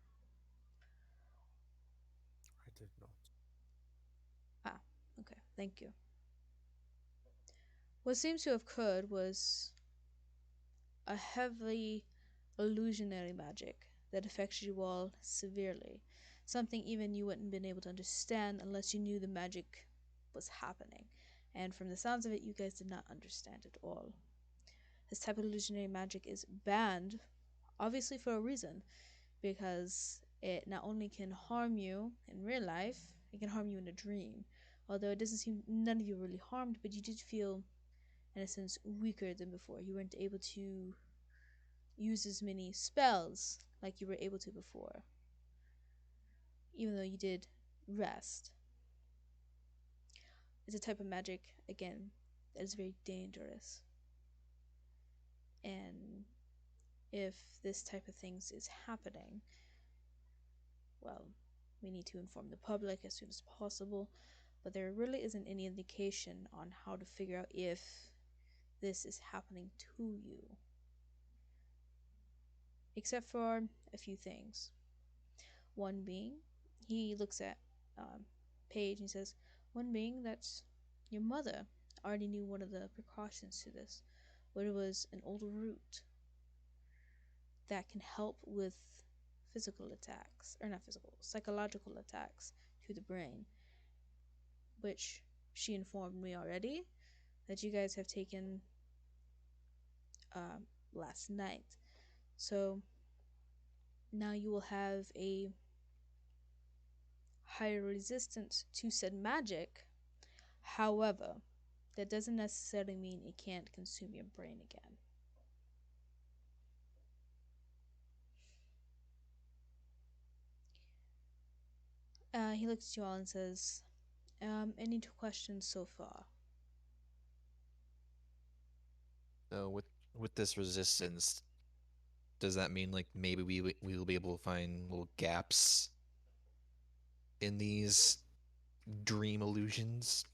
I did not. Ah, okay, thank you. What seems to have occurred was a heavily illusionary magic that affects you all severely. Something even you wouldn't have been able to understand unless you knew the magic was happening. And from the sounds of it, you guys did not understand at all. This type of illusionary magic is banned, obviously for a reason, because it not only can harm you in real life, it can harm you in a dream. Although it doesn't seem none of you were really harmed, but you did feel, in a sense, weaker than before. You weren't able to use as many spells like you were able to before, even though you did rest. It's a type of magic, again, that is very dangerous. And if this type of things is happening, well, we need to inform the public as soon as possible, but there really isn't any indication on how to figure out if this is happening to you. Except for a few things. One being, he looks at Paige and he says, one being that your mother already knew one of the precautions to this, where it was an old root that can help with physical attacks, or not physical, psychological attacks to the brain, which she informed me already that you guys have taken last night. So now you will have a higher resistance to said magic. However, that doesn't necessarily mean it can't consume your brain again. He looks at you all and says, any questions so far? So with this resistance, does that mean like maybe we will be able to find little gaps in these dream illusions,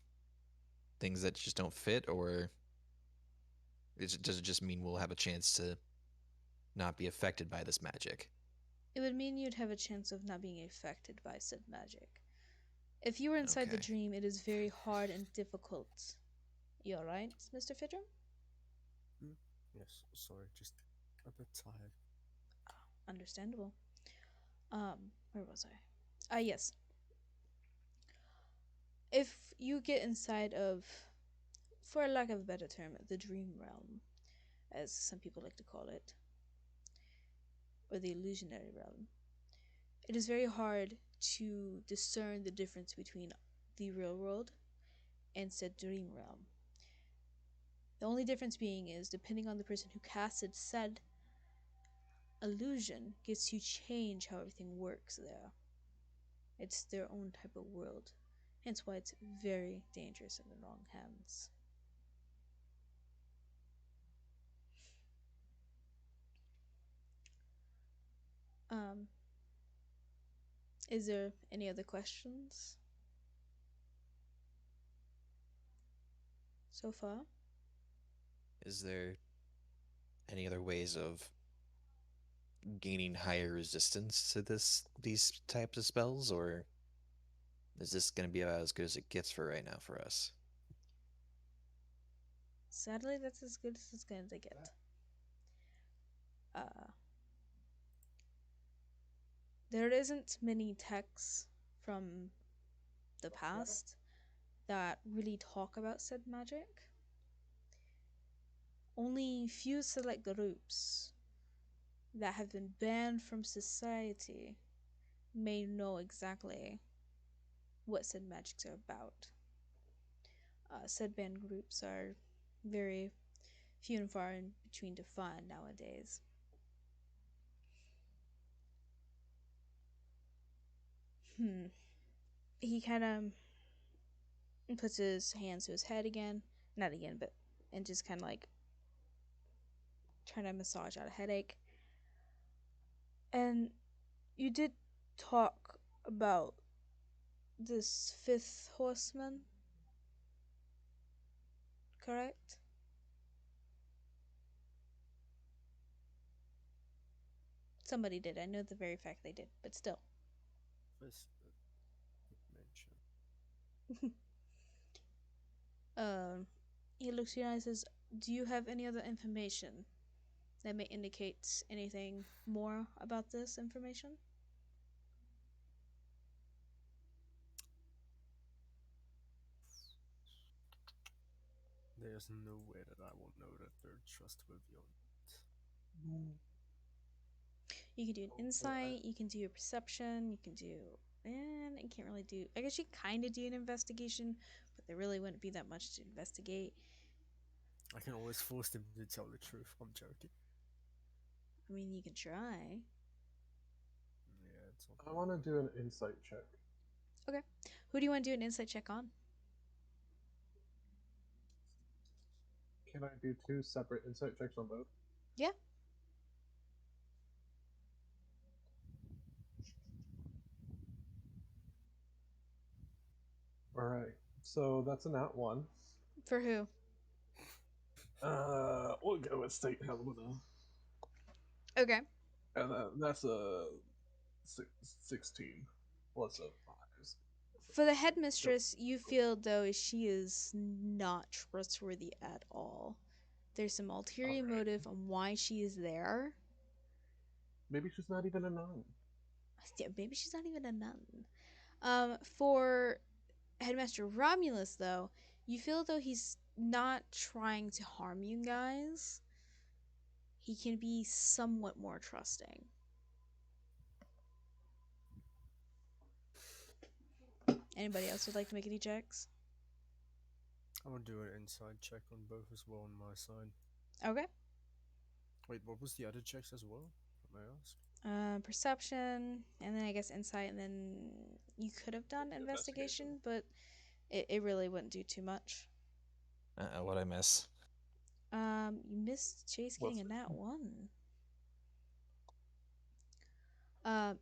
things that just don't fit, or does it just mean we'll have a chance to not be affected by this magic? It would mean you'd have a chance of not being affected by said magic. If you were inside the Okay. dream, it is very hard and difficult. You alright, Mr. Fidrum? Yes, sorry, just a bit tired. Understandable. Where was I? Yes. If you get inside of, for lack of a better term, the dream realm, as some people like to call it, or the illusionary realm, it is very hard to discern the difference between the real world and said dream realm. The only difference being is, depending on the person who casted said illusion, gets to change how everything works there. It's their own type of world. Hence why it's very dangerous in the wrong hands. Is there any other questions? so far. Is there any other ways of gaining higher resistance to these types of spells, or is this going to be about as good as it gets for right now for us? Sadly, that's as good as it's going to get. Uh, there isn't many texts from the past that really talk about said magic. Only few select groups that have been banned from society may know exactly what said magics are about. Said banned groups are very few and far in between to find nowadays. He kind of puts his hands to his head again, not again, but and just kind of like trying to massage out a headache. And you did talk about this fifth horseman, correct? Somebody did. I know the very fact they did, but still. First mention. Um, he looks at you and says, "Do you have any other information that may indicate anything more about this information?" There's no way that I will know that they're trustworthy or not. You can do an insight, you can do a perception, you can do. And I can't really do. I guess you kind of do an investigation, but there really wouldn't be that much to investigate. I can always force them to tell the truth. I'm joking. I mean, you can try. Yeah, it's I okay. want to do an insight check. Okay. Who do you want to do an insight check on? Can I do two separate insight checks on both? Yeah. All right. So that's a nat one. For who? We'll go with State Helena. Okay. And that's a 16 plus a 5. For the headmistress, you feel though she is not trustworthy at all. There's some ulterior Alright. motive on why she is there. Maybe she's not even a nun. Yeah, maybe she's not even a nun. For Headmaster Romulus, though, you feel though he's not trying to harm you guys. He can be somewhat more trusting. Anybody else would like to make any checks? I'm gonna do an inside check on both as well on my side. Okay. Wait, what was the other checks as well? May I ask? Perception, and then I guess insight, and then you could have done investigation, but it really wouldn't do too much. What'd I miss? You missed Chase getting a nat 1.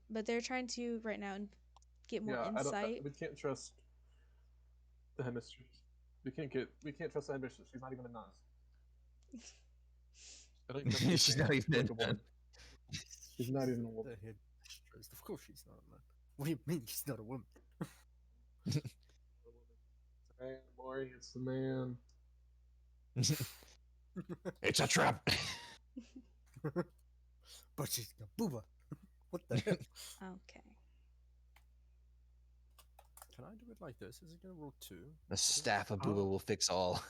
But they're trying to right now get more insight. We can't trust the headmistress. We can't trust the headmistress. She's not even a nun. I don't even know if She's not even like a a woman. She's not even a woman. The headmistress. Of course she's not a man. What do you mean she's not a woman? Man, Maury, it's the man. It's a trap. But she's got booba. What the hell? Okay. Can I do it like this? Is it gonna roll 2? The staff of Booba will fix all.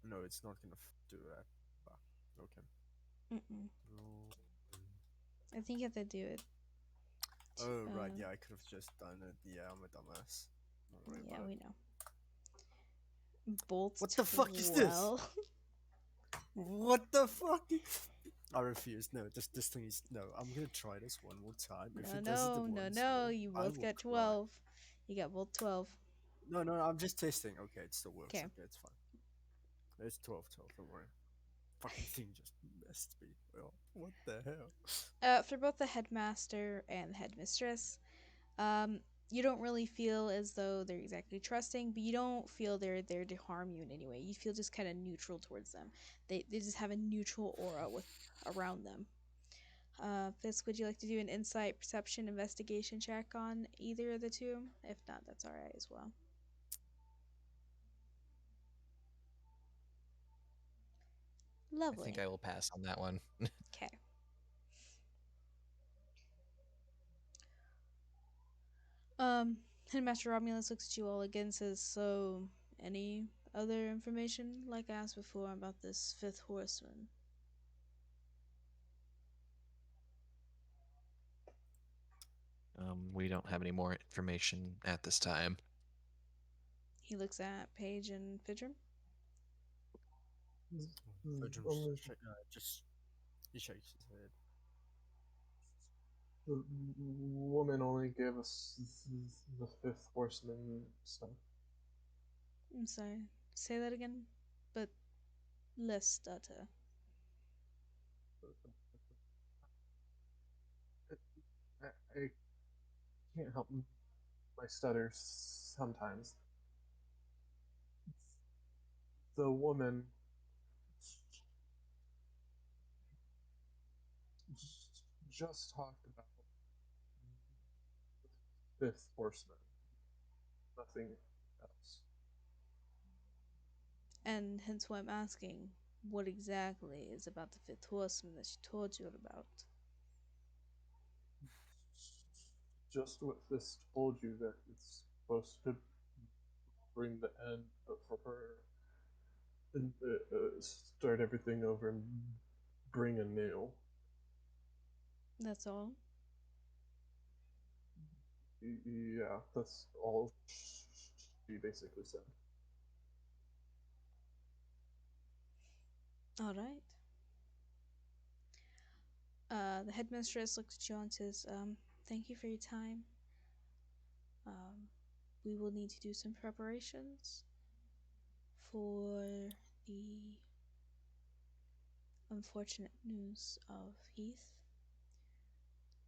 No, it's not gonna do that. Ah, okay. Mm-mm. Roll. I think you have to do it. Oh, right, yeah, I could have just done it. Yeah, I'm a dumbass. Don't worry Yeah, about we it. know. Bolt. What the fuck is this? What the fuck? I refuse. No, this thing is no. I'm gonna try this one more time. If it does it the once, No. You I both will got cry. 12. You got both 12. No, I'm just testing. Okay, it still works. 'Kay. Okay, it's fine. It's 12. Don't worry. Fucking thing just messed me. Well, what the hell? For both the headmaster and the headmistress, You don't really feel as though they're exactly trusting, but you don't feel they're there to harm you in any way. You feel just kind of neutral towards them. They just have a neutral aura with around them. Fisk, would you like to do an insight, perception, investigation check on either of the two? If not, that's all right as well. I think Lovely. I will pass on that one. Okay. Headmaster Romulus looks at you all again, says, "So, any other information, like I asked before, about this fifth horseman?" We don't have any more information at this time. He looks at Paige and Fidrum. Virgin Only just he shakes his head. the woman only gave us the fifth horseman stuff. I'm sorry. Say that again, but less stutter. I can't help my stutter sometimes. The woman just talked about the fifth horseman, nothing else. And hence why I'm asking, what exactly is about the fifth horseman that she told you about? Just what this told you, that it's supposed to bring the end, but for her, and start everything over and bring anew. That's all. Yeah, that's all she basically said. All right. The headmistress looks at you and says, "Thank you for your time. Um, we will need to do some preparations for the unfortunate news of Heath.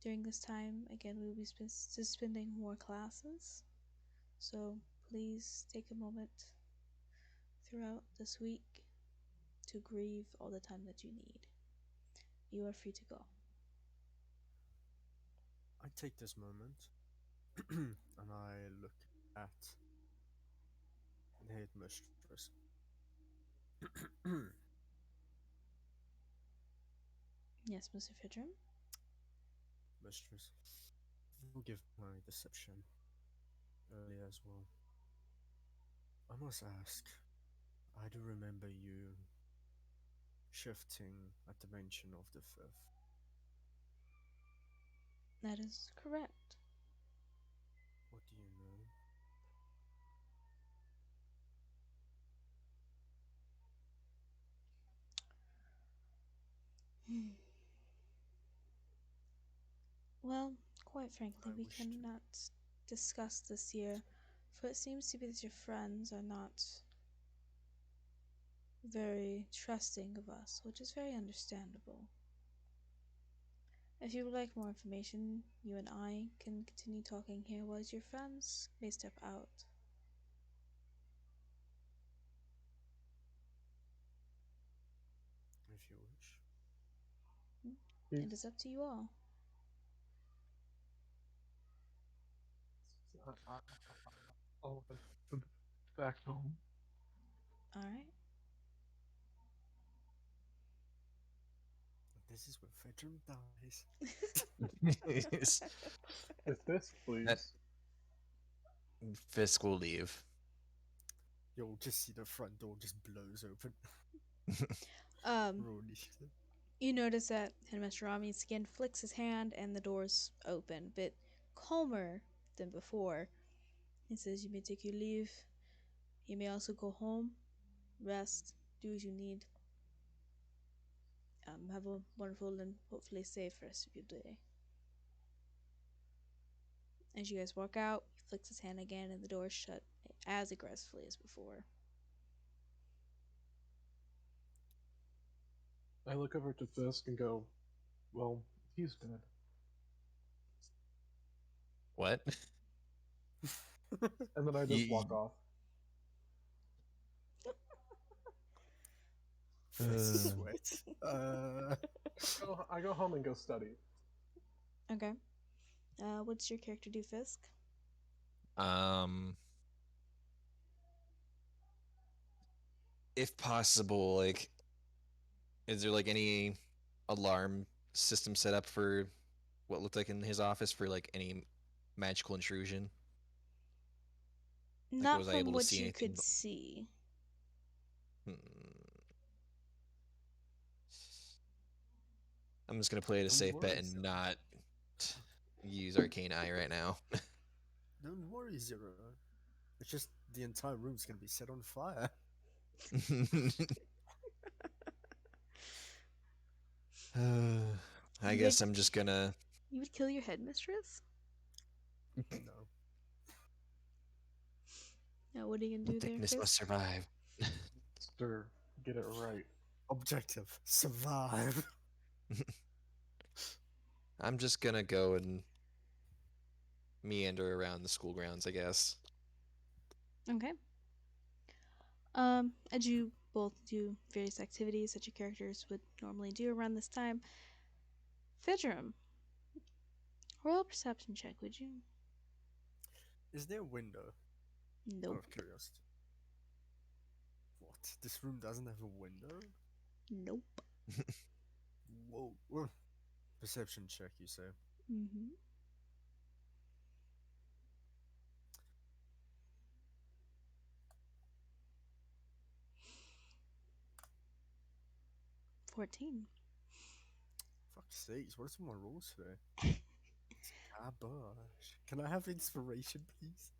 During this time, again, we will be suspending more classes, so please take a moment throughout this week to grieve all the time that you need. You are free to go." I take this moment and I look at the headmistress. Yes, Mr. Fidrum? Mistress, forgive my deception earlier as well. I must ask, I do remember you shifting at the mention of the fifth. That is correct. What do you know? Well, quite frankly, I we wish to. cannot discuss this here, for it seems to be that your friends are not very trusting of us, which is very understandable. If you would like more information, you and I can continue talking here while your friends may step out. If you wish. It is up to you all. I'll head back home. Alright. This is where Fedrum dies. If this, That please. Fisk will leave. You'll just see the front door just blows open. um, Holy shit. you notice that Headmaster Rami's skin flicks his hand and the doors open, a bit calmer than before. He says, "You may take your leave. You may also go home, rest, do as you need. Have a wonderful and hopefully safe rest of your day." As you guys walk out, he flicks his hand again and the door is shut as aggressively as before. I look over to Fisk and go, well, he's dead. What? And then I just walk off. Face sweat. I go home and go study. Okay. What's your character do, Fisk? Um, if possible, like, is there like any alarm system set up for what looked like in his office for like any magical intrusion? Like, Not was I from able to what see you anything? could see. Hmm. I'm just gonna play it a Don't safe bet worry, and Zero. not use Arcane Eye right now. Don't worry, Zero. It's just the entire room's gonna be set on fire. I You guess would I'm just gonna you would kill your headmistress? No. Now what are you gonna do there, thickness must Fisk? survive. Stir, get it right. Objective: survive. I'm just gonna go and meander around the school grounds, I guess. Okay. As you both do various activities that your characters would normally do around this time, Fidrum, roll a perception check, would you? Is there a window? Out Nope. of curiosity. What? This room doesn't have a window? Nope. Whoa. Perception check, you say? Mm-hmm. 14. Fuck's sakes, what is my rolls today? It's garbage. Can I have inspiration, please?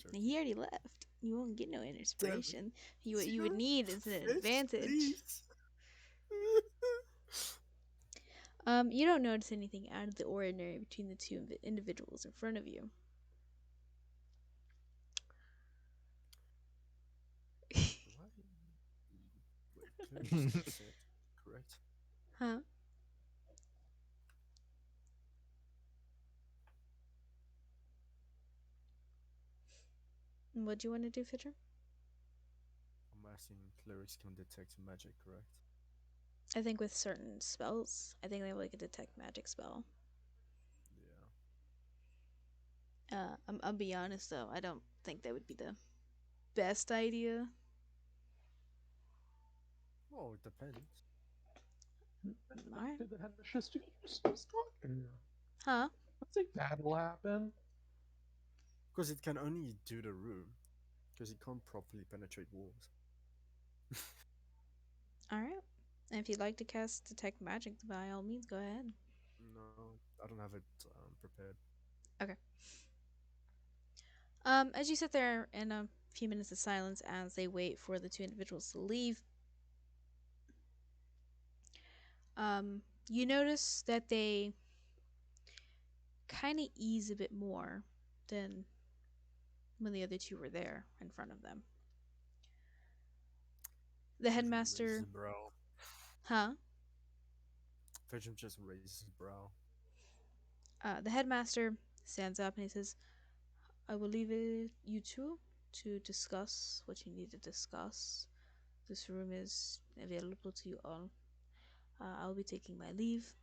Joking. He already left. You won't get no inspiration. What you would Zero? need is an Fist, advantage. please. You don't notice anything out of the ordinary between the two individuals in front of you. Why? Wait, clearly said, correct? Huh? What do you want to do, Fidrum? I'm asking clerics can detect magic, correct? I think with certain spells, I think they have like a detect magic spell. Yeah. I'll be honest though, I don't think that would be the best idea. Well, it depends. Alright. Did the headmistress just talking? Huh? I think that'll happen. Because it can only do the room. Because it can't properly penetrate walls. Alright. And if you'd like to cast detect magic, by all means, go ahead. No, I don't have it prepared. Okay. As you sit there in a few minutes of silence as they wait for the two individuals to leave, you notice that they kind of ease a bit more than when the other two were there in front of them. The Fedrum headmaster, raises his brow. huh? Fedrum just raises his brow. The headmaster stands up and he says, I will leave it you two to discuss what you need to discuss. This room is available to you all. I'll be taking my leave.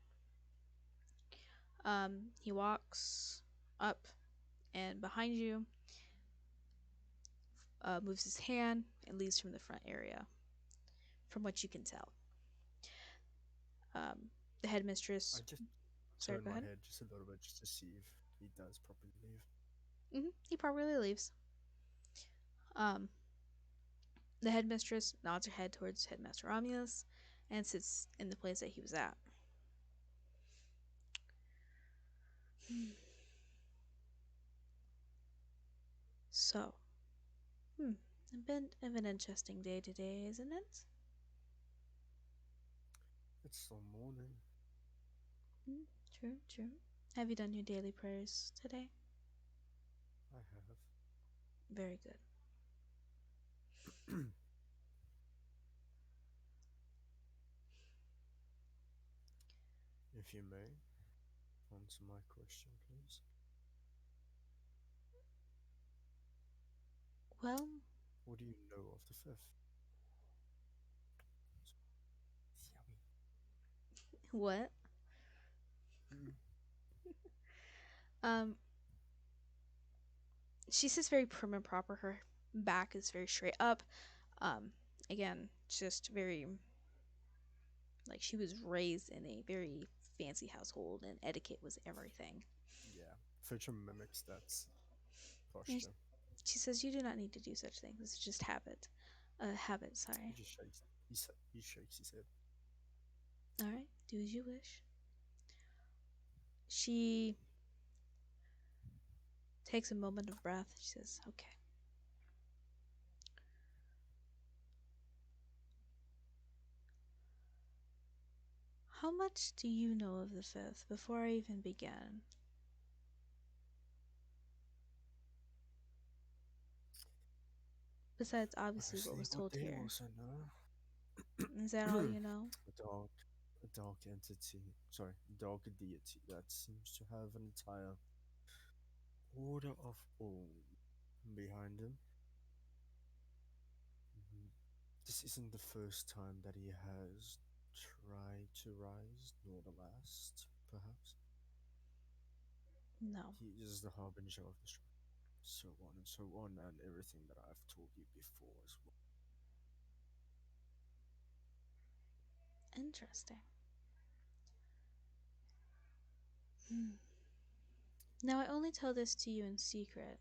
He walks up and behind you, moves his hand and leaves from the front area, from what you can tell. The headmistress. I just Sorry, turn go my ahead. head just a little bit just to see if he does properly leave. He probably leaves. The headmistress nods her head towards Headmaster Romulus and sits in the place that he was at. So, a bit of an interesting day today, isn't it? It's still morning. True, true. Have you done your daily prayers today? I have. Very good. If you may, answer my question, please. Well, What do you know of the fifth? Shall what? we? Um, she sits very prim and proper. Her back is very straight up. Um, again, just very like she was raised in a very fancy household and etiquette was everything. Yeah, Future mimics that And posture. she says, "You do not need to do such things. It's just habit. Habit. He Sorry. just shakes. He shakes his head. All right. Do as you wish." She takes a moment of breath. She says, "Okay. How much do you know of the fifth before I even begin? Besides, obviously, what Honestly, was what told they here. also know. Is that all you know?" a dark, a dark entity. Sorry, dark deity that seems to have an entire order of all behind him. Mhm. This isn't the first time that he has tried to rise, nor the last, perhaps. No. He is the harbinger of destruction, so on and so on, and everything that I've told you before as well. Interesting. Hmm. Now, I only tell this to you in secret,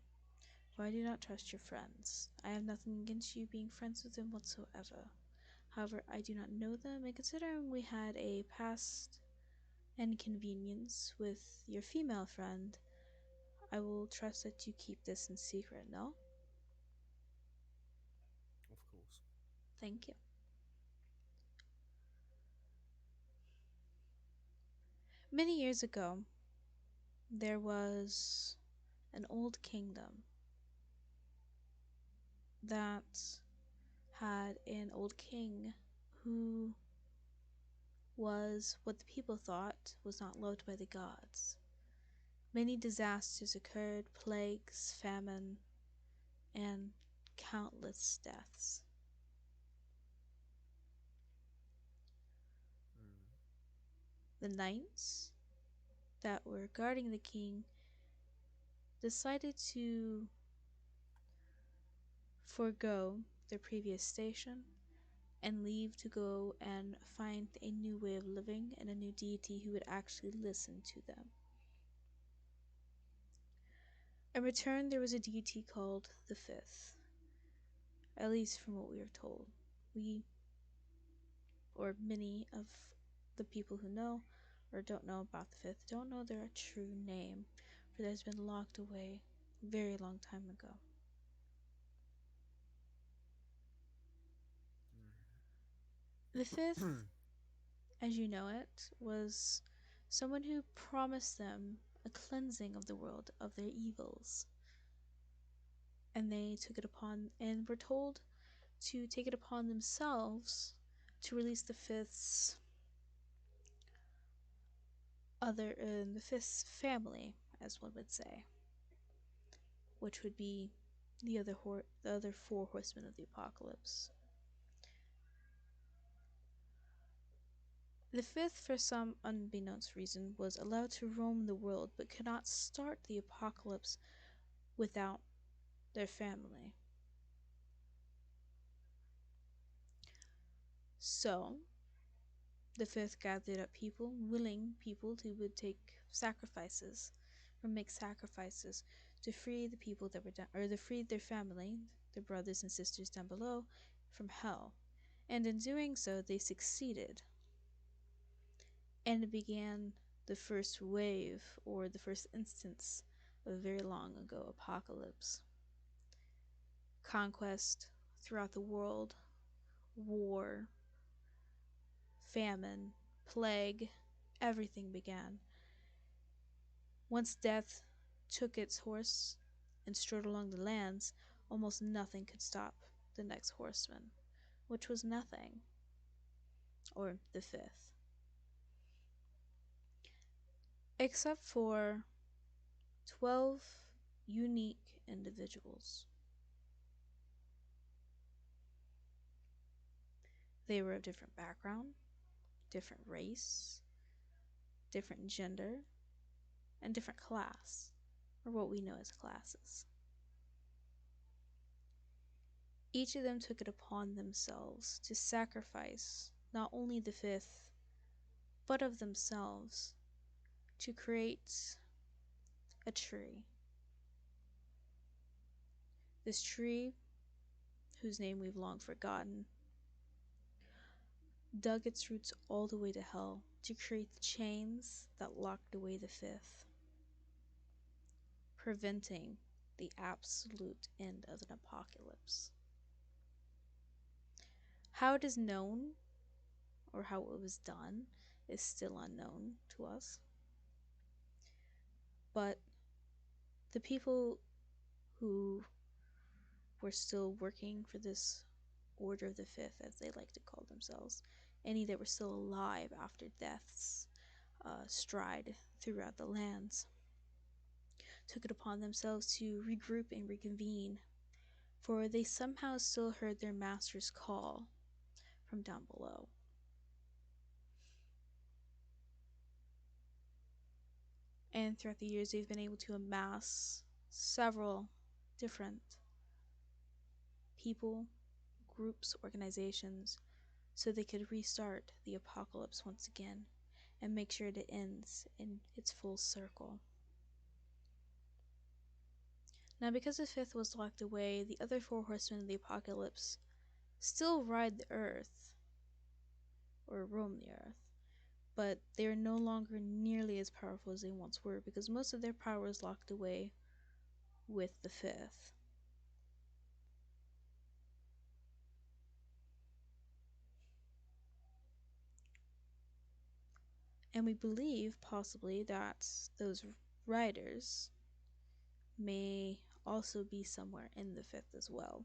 for I do not trust your friends. I have nothing against you being friends with them whatsoever. However, I do not know them, and considering we had a past inconvenience with your female friend, I will trust that you keep this in secret, no? Of course. Thank you. Many years ago, there was an old kingdom that had an old king who was what the people thought was not loved by the gods. Many disasters occurred, plagues, famine, and countless deaths. Mm. The knights that were guarding the king decided to forego their previous station and leave to go and find a new way of living and a new deity who would actually listen to them. In return, there was a deity called the Fifth, at least from what we are told. We, or many of the people who know or don't know about the Fifth, don't know their true name, for it has been locked away a very long time ago. The Fifth, Mm. as you know it, was someone who promised them a cleansing of the world of their evils. And they took it upon and were told to take it upon themselves to release the fifth's family, as one would say, which would be the other four horsemen of the apocalypse. The fifth, for some unbeknownst reason, was allowed to roam the world, but could not start the apocalypse without their family. So, the fifth gathered up people, willing people who would take sacrifices or make sacrifices to free the people that were down, or to free their family, their brothers and sisters down below, from hell. And in doing so, they succeeded. And it began the first wave, or the first instance of a very long ago apocalypse. Conquest throughout the world, war, famine, plague, everything began. Once death took its horse and strode along the lands, almost nothing could stop the next horseman, which was nothing, or the fifth, except for 12 unique individuals. They were of different background, different race, different gender, and different class, or what we know as classes. Each of them took it upon themselves to sacrifice not only the fifth, but of themselves to create a tree. This tree, whose name we've long forgotten, dug its roots all the way to hell to create the chains that locked away the fifth, preventing the absolute end of an apocalypse. How it is known, or how it was done, is still unknown to us. But the people who were still working for this Order of the Fifth, as they like to call themselves, any that were still alive after death's stride throughout the lands, took it upon themselves to regroup and reconvene, for they somehow still heard their master's call from down below. And throughout the years, they've been able to amass several different people, groups, organizations, so they could restart the apocalypse once again and make sure it ends in its full circle. Now, because the fifth was locked away, the other four horsemen of the apocalypse still ride the earth, or roam the earth, but they are no longer nearly as powerful as they once were because most of their power is locked away with the fifth. And we believe, possibly, that those riders may also be somewhere in the fifth as well.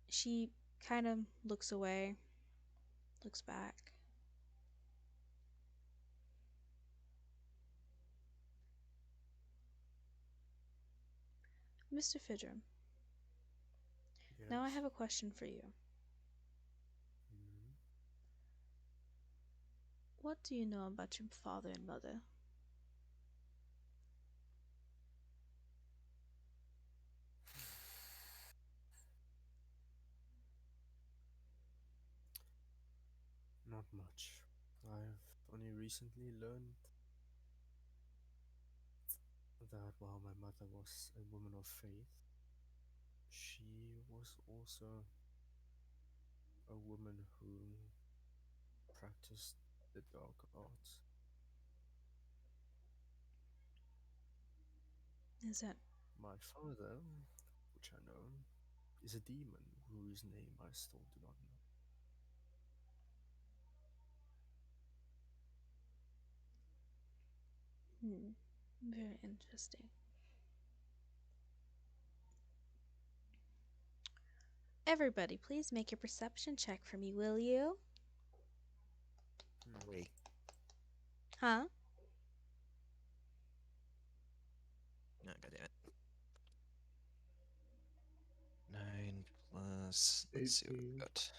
She kind of looks away, looks back. Mr. Fidrum, Yes. now I have a question for you. Mhm. What do you know about your father and mother? Not much. I've only recently learned that while my mother was a woman of faith, she was also a woman who practiced the dark arts. Is that My father, which I know, is a demon whose name I still do not know. very interesting? Everybody, please make a perception check for me, will you? Wait. Huh? No, goddamn it. 9 plus. Let's see what 18. we got.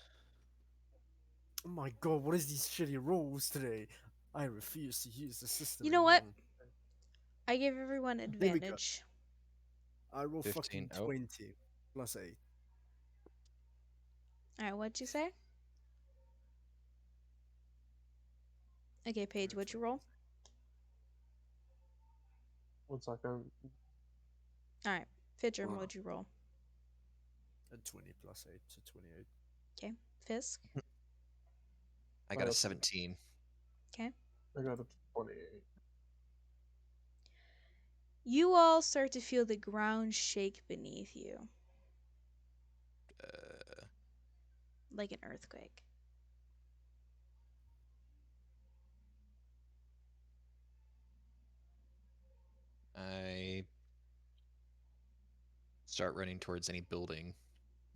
Oh my god, what is these shitty rolls today? I refuse to use the system You know what? anymore. I give everyone Here we go. advantage. I roll 15. fucking Oh, 20 plus 8. Alright, what'd you say? Okay, Paige, what'd you roll? 1 second. Alright, Fidrum, Wow. what'd you roll? A 20 plus 8, so 28. Okay, Fisk. I got a Uh, 17. Okay. I got a 28. You all start to feel the ground shake beneath you, Uh, like an earthquake. I start running towards any building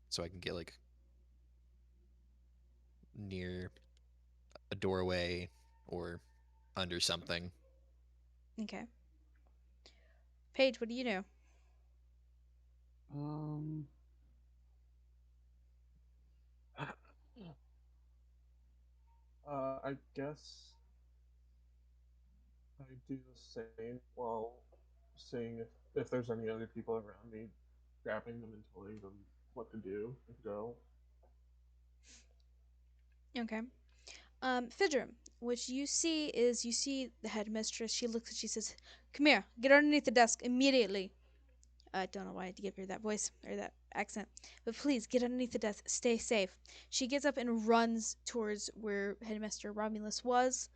so I can get like near a doorway or under something. Okay. Paige, what do you do? I guess I do the same while seeing if there's any other people around me, grabbing them and telling them what to do and go. Okay. Fidrum, what you see is you see the headmistress. She looks and she says, "Come here, get underneath the desk immediately." I don't know why I had to give her that voice or that accent, but please get underneath the desk. Stay safe. She gets up and runs towards where Headmaster Romulus was,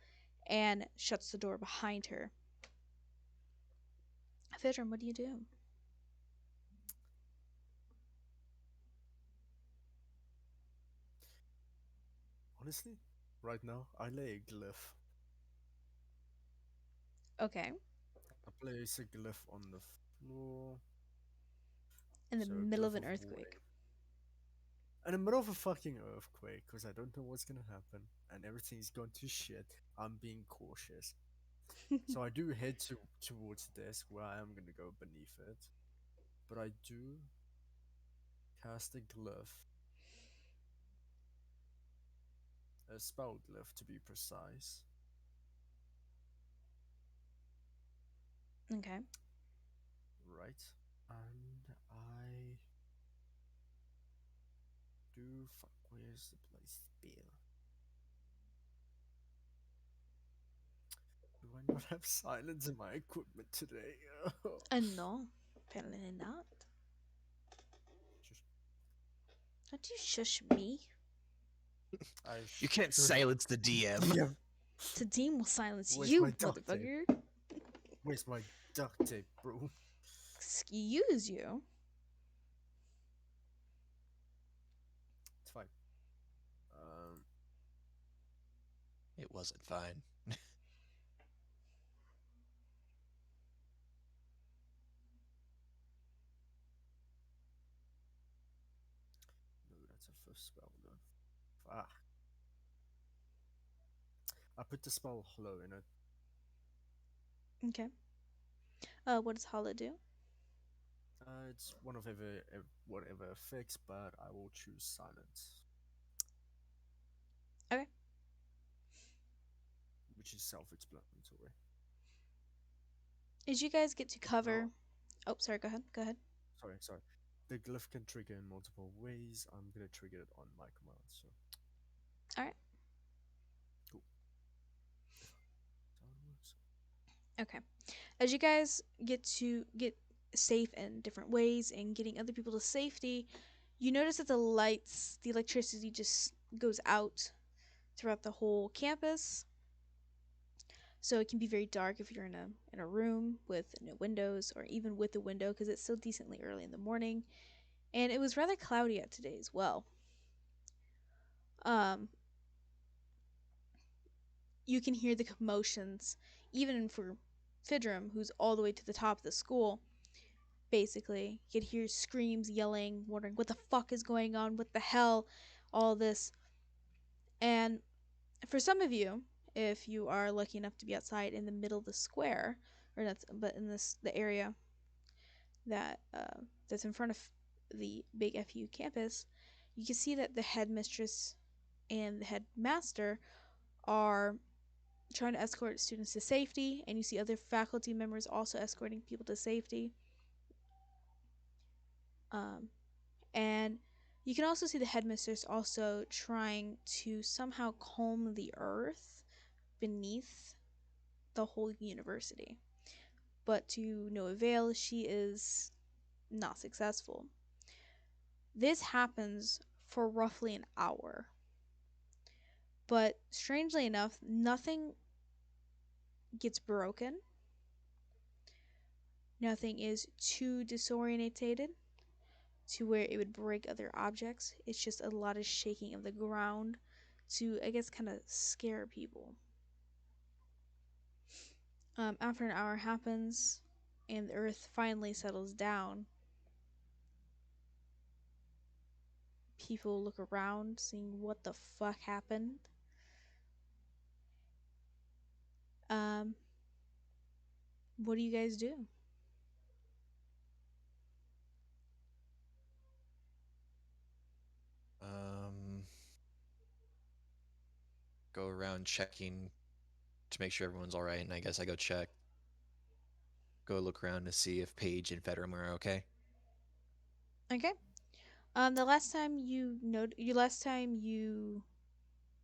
and shuts the door behind her. Fidrum, what do you do? Honestly, right now, I lay a glyph. Okay, I place a glyph on the floor. in the So, a middle of glyph an of warning. earthquake. In the middle of a fucking earthquake, because I don't know what's gonna happen, and everything's going to shit, I'm being cautious. So I do head towards the desk where I am gonna go beneath it. But I do cast a glyph, a spell glyph to be precise, Okay. right? And I do fuck. Where's the place? Spell. Do I not have silence in my equipment today? No, apparently not. Just Don't you shush me. I You can't should. silence the DM. Yeah. Tadim will silence Where's my you, duct tape? motherfucker. Where's my duct tape, bro? Excuse you. It's fine. Um, It wasn't fine. no, that's a first spell though. Fuck. I put the spell hello in it. Okay. What does Hala do? It's one of whatever effects, but I will choose silence, Okay. which is self-explanatory. As you guys get to Now, cover. Oh, sorry. Go ahead. Go ahead. sorry. The glyph can trigger in multiple ways. I'm gonna trigger it on my command. So All right. cool. If that works. Okay. As you guys get safe in different ways and getting other people to safety, you notice that the electricity just goes out throughout the whole campus. So it can be very dark if you're in a room with no windows or even with a window because it's still decently early in the morning. And it was rather cloudy out today as well. Um, you can hear the commotions, even for Fidrum, who's all the way to the top of the school. Basically, you could hear screams, yelling, wondering what the fuck is going on, what the hell, all this. And for some of you, if you are lucky enough to be outside in the middle of the square, or that's but in this the area that's in front of the big FU campus, you can see that the headmistress and the headmaster are trying to escort students to safety, and you see other faculty members also escorting people to safety. Um, and you can also see the headmistress also trying to somehow calm the earth beneath the whole university. But to no avail, she is not successful. This happens for roughly an hour. But strangely enough, nothing gets broken. Nothing is too disorientated to where it would break other objects. It's just a lot of shaking of the ground to, I guess, kind of scare people. After an hour happens and the earth finally settles down, people look around, seeing what the fuck happened. Um, what do you guys do? Um, go around checking to make sure everyone's all right, and I guess I go check, go look around to see if Paige and Federer are okay. Okay. The last time you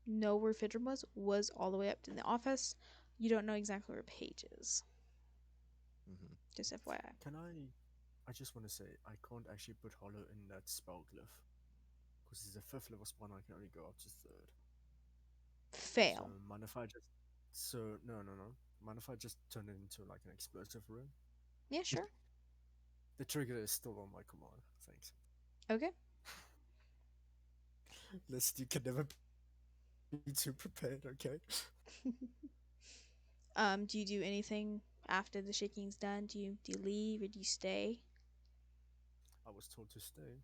know where Fidram was all the way up in the office. You don't know exactly where Paige is. Hmm. Just FYI. Can I? I just want to say I can't actually put hollow in that spell glyph because it's a fifth level spawn. I can only go up to third. So Fail. mind if I just? So no. Mind if I just turn it into like an explosive rune? Yeah, sure. The trigger is still on my command. Thanks. Okay. Listen, you can never be too prepared. Okay. Do you do anything after the shaking's done? Do you leave or do you stay? I was told to stay.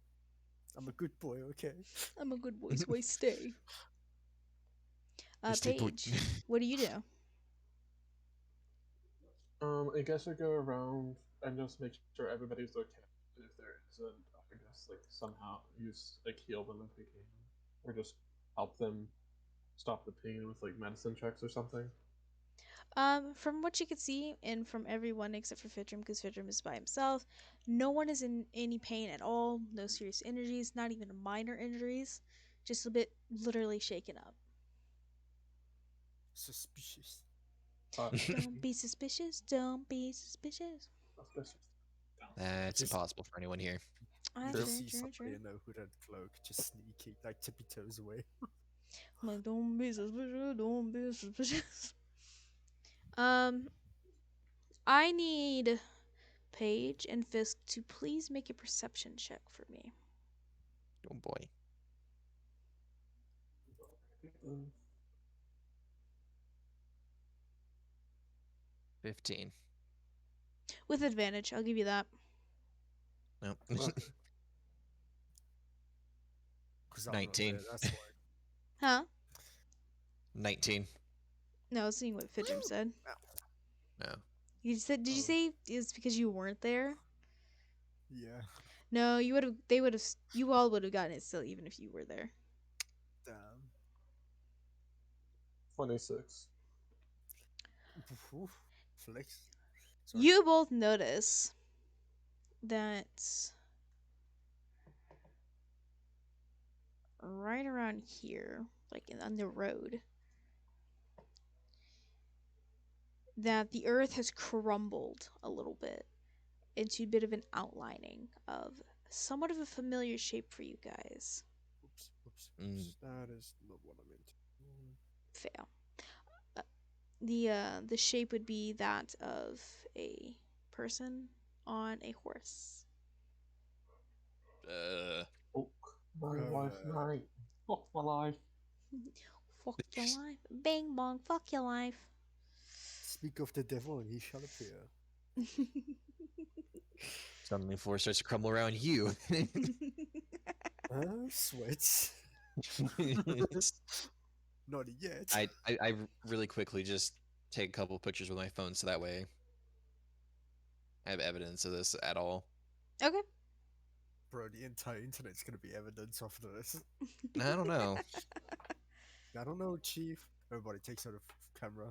I'm a good boy. Okay. I'm a good boy, so I stay. Stay put. Paige, what do you do? I guess I go around and just make sure everybody's okay. And if there isn't, I guess like somehow use like heal them if we can, or just help them stop the pain with like medicine checks or something. From what you could see, and from everyone except for Fidram, because Fidram is by himself, no one is in any pain at all. No serious injuries, not even minor injuries. Just a bit literally shaken up. Suspicious. Don't be suspicious. Don't be suspicious. Suspicious. That's Just impossible for anyone here. Ah, you true, just see true, somebody true. in a hooded cloak just sneaking, like tippy toes away. I'm like, don't be suspicious. Don't be suspicious. Um, I need Paige and Fisk to please make a perception check for me. Oh boy. Mm, 15. With advantage, I'll give you that. Nope. okay. Because I'm not 19. there. That's why. Huh? 19. No, I was seeing what Fidram said. No. You said? Did you Oh. say it's because you weren't there? Yeah. No, you would have. They would have. You all would have gotten it still, even if you were there. Damn. 26. Oof. Flex. Sorry. You both notice that right around here, like on the road, that the earth has crumbled a little bit into a bit of an outlining of somewhat of a familiar shape for you guys. Mm. That is not what I meant. Fail. Uh, the shape would be that of a person on a horse. Fuck my life, Uh, mate. Fuck my life. Fuck your life. Bang bong, fuck your life. Speak of the devil, and he shall appear. Suddenly, floor starts to crumble around you. Sweats. Not yet. I really quickly just take a couple pictures with my phone so that way I have evidence of this at all. Okay. Bro, the entire internet's gonna be evidence of this. I don't know. I don't know, Chief. Everybody takes out a camera.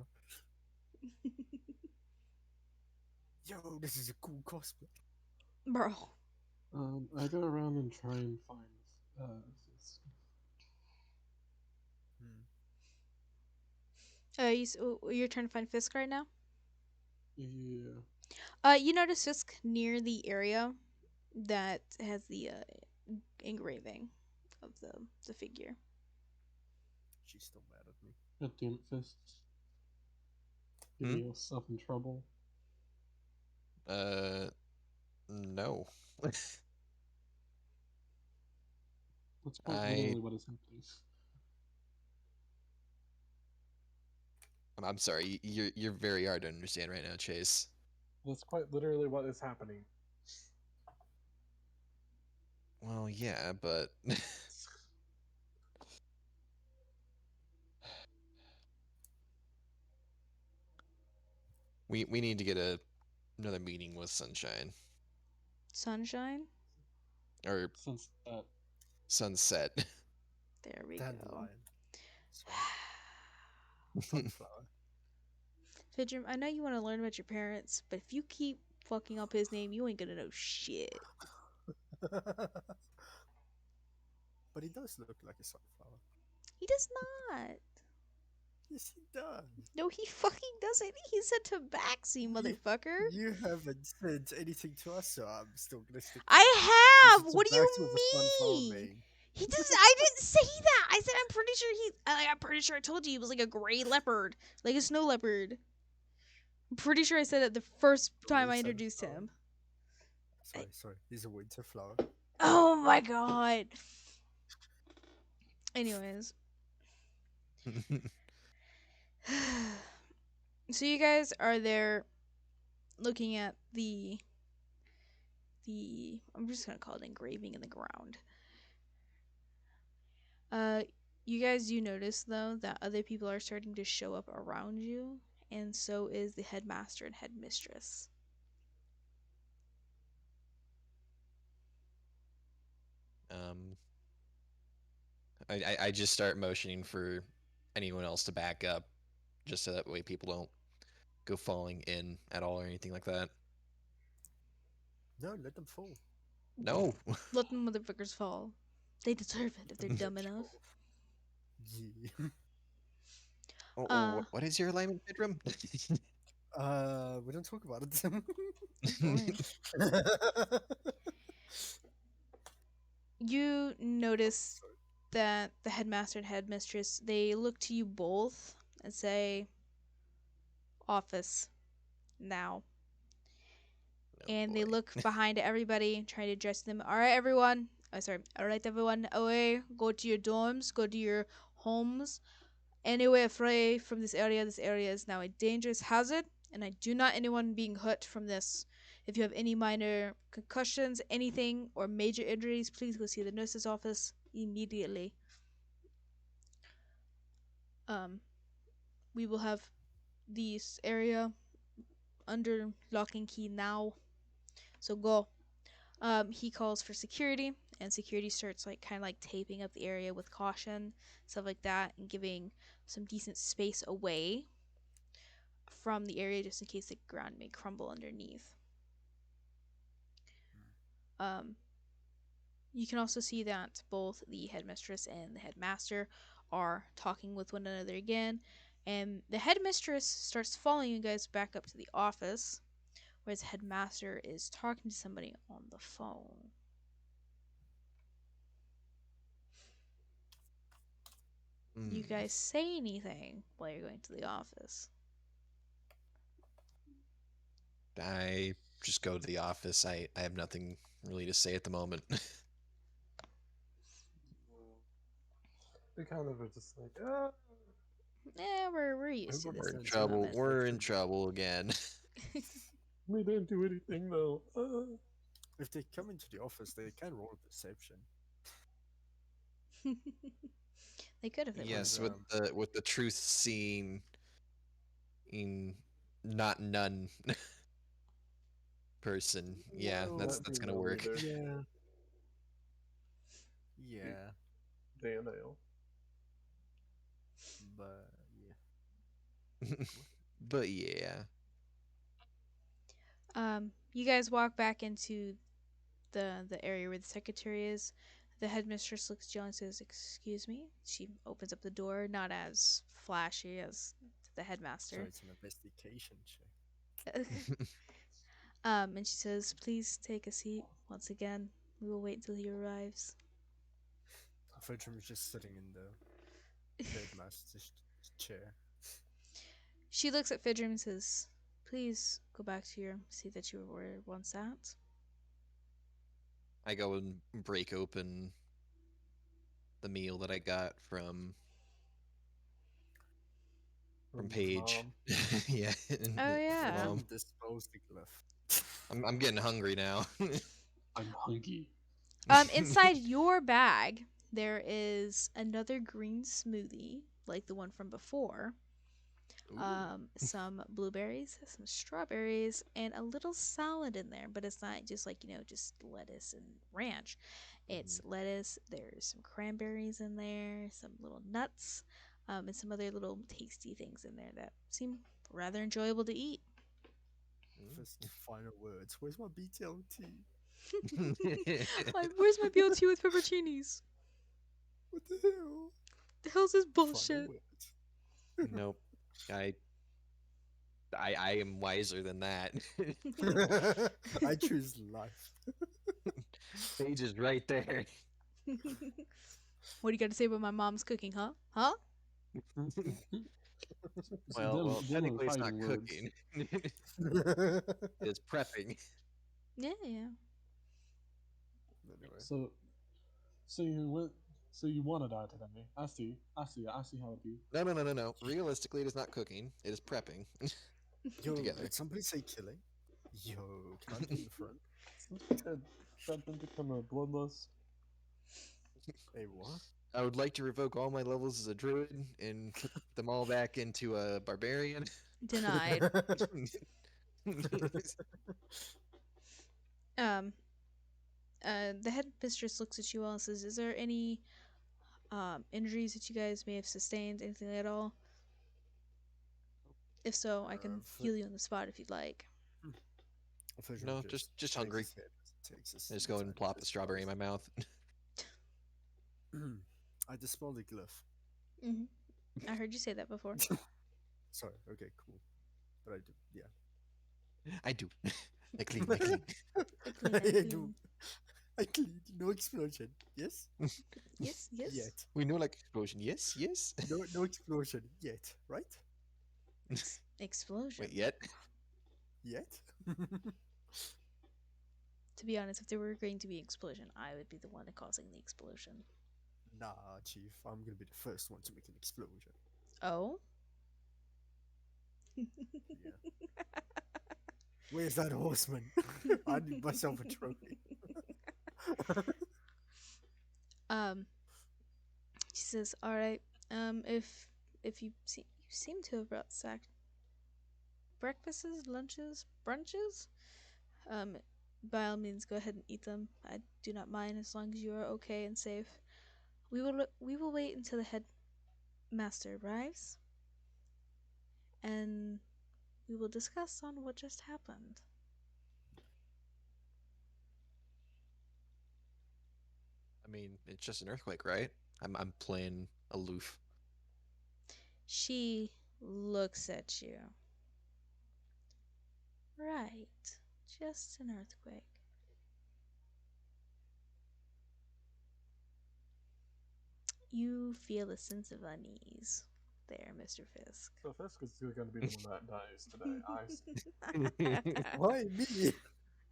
Yo, this is a cool cosplay. Bro. I go around and try and find this. You're trying to find Fisk right now? Yeah. You notice Fisk near the area that has the engraving of the figure. She's still mad at me. God damn it, Fists. Getting yourself in trouble. No. That's quite I literally what is happening. I'm sorry. You're very hard to understand right now, Chase. That's quite literally what is happening. Well, yeah, but we need to get another meeting with Sunshine Sunshine? or Since Sunset. There we go. Dandelion. Sorry. Sunflower. Fidrum, I know you want to learn about your parents, but if you keep fucking up his name, you ain't gonna know shit. But he does look like a sunflower. He does not. Yes, he does. No, he fucking doesn't. He's a tabaxi, motherfucker. You haven't said anything to us, so I'm still gonna stick to it. I have. He's a What do you tabaxi with a sunflower mean? mane. He doesn't. I didn't say that. I said I'm pretty sure he. I'm pretty sure I told you he was like a gray leopard, like a snow leopard. I'm pretty sure I said it the first time Or I a introduced sunflower. him. Sorry. He's a winter flower. Oh my god. Anyways, so you guys are there, looking at the. I'm just gonna call it engraving in the ground. Uh, you guys do notice though that other people are starting to show up around you, and so is the headmaster and headmistress. um, I just start motioning for anyone else to back up, just so that way people don't go falling in at all or anything like that. No, let them fall. No. Let them motherfuckers fall. They deserve it if they're dumb enough. Yeah. Uh, What is your alignment, Bedroom? We don't talk about it. boy. You notice that the headmaster and headmistress, they look to you both and say, "Office now." Oh, And they boy. look behind at everybody, trying to address them. All right, everyone. Oh, sorry. All right, everyone. Away. Go to your dorms. Go to your homes. Anywhere away from this area. This area is now a dangerous hazard, and I do not anyone being hurt from this. If you have any minor concussions, anything, or major injuries, please go see the nurse's office immediately. We will have this area under lock and key now. So go. He calls for security, and security starts like kind of like taping up the area with caution, stuff like that, and giving some decent space away from the area just in case the ground may crumble underneath. Um, you can also see that both the headmistress and the headmaster are talking with one another again, and the headmistress starts following you guys back up to the office, whereas the headmaster is talking to somebody on the phone. You guys say anything while you're going to the office? I just go to the office. I have nothing really to say at the moment. They kind of are just like, We're used to this. We're in Sounds trouble. like We're in that. trouble again. we didn't do anything though. If they come into the office, they can roll perception. They could if they Yes, wanted. with the truth seeing in not none person. Yeah, Well, that's That'd be gonna no work. either. Yeah. Yeah. Damn ale. But yeah. But yeah. You guys walk back into the area where the secretary is. The headmistress looks at you and says, "Excuse me." She opens up the door, not as flashy as the So headmaster. it's an investigation check. And she says, "Please take a seat. Once again, we will wait until he arrives." Fredrum is just sitting in the headmaster's chair. She looks at Fidrum and says, "Please go back to your seat that you were once at." I go and break open the meal that I got from Paige. Yeah. Oh, yeah. Mom. Disposing left. I'm getting hungry now. I'm hungry. Inside your bag, there is another green smoothie, like the one from before. Some blueberries, some strawberries, and a little salad in there. But it's not just like, just lettuce and ranch. It's lettuce. There's some cranberries in there, some little nuts, and some other little tasty things in there that seem rather enjoyable to eat. First final words. Where's my BTLT? Where's my BLT with pepperoncinis? What the hell? The hell's this Final bullshit? words. Nope. I I am wiser than that. I choose life. Page is right there. What do you got to say about my mom's cooking, huh? Huh? Well, Dealing with technically it's not fighting words. cooking. It's prepping. Yeah, yeah. Anyway, So you went. So you want to die today? I see. I see. I see how it be. No. Realistically, it is not cooking. It is prepping. yo, Together. did somebody say killing? Yo, can I be in the front? Since we had Fedman become a bloodlust. Hey, what? I would like to revoke all my levels as a druid and put them all back into a barbarian. Denied. Um, the headmistress looks at you all and says, "Is there any injuries that you guys may have sustained, anything at all? If so, I can heal you on the spot if you'd like." Fisher No, just shakes hungry. his head as he takes his I just go ahead and seat plop and the strawberry in my mouth. I dispel the glyph. Hmm. I heard you say that before. Sorry. Okay, cool. But I do. Yeah. I do. I clean. I clean. I do. I clean. No explosion. Yes. Yes, yes. Yet. We know like explosion. Yes, yes. No explosion yet. Right? Explosion. Wait, yet? Yet. To be honest, if there were going to be an explosion, I would be the one causing the explosion. Nah, Chief. I'm gonna be the first one to make an explosion. Oh? Yeah. Where's that horseman? I need myself a trophy. She says, "All right. If you seem to have brought breakfasts, lunches, brunches, by all means, go ahead and eat them. I do not mind as long as you are okay and safe. We will wait until the headmaster arrives, and we will discuss on what just happened." I mean, it's just an earthquake, right? I'm playing aloof. She looks at you. Right. Just an earthquake. You feel a sense of unease there, Mr. Fisk. So Fisk is going to be the one that dies today. I see. Why me?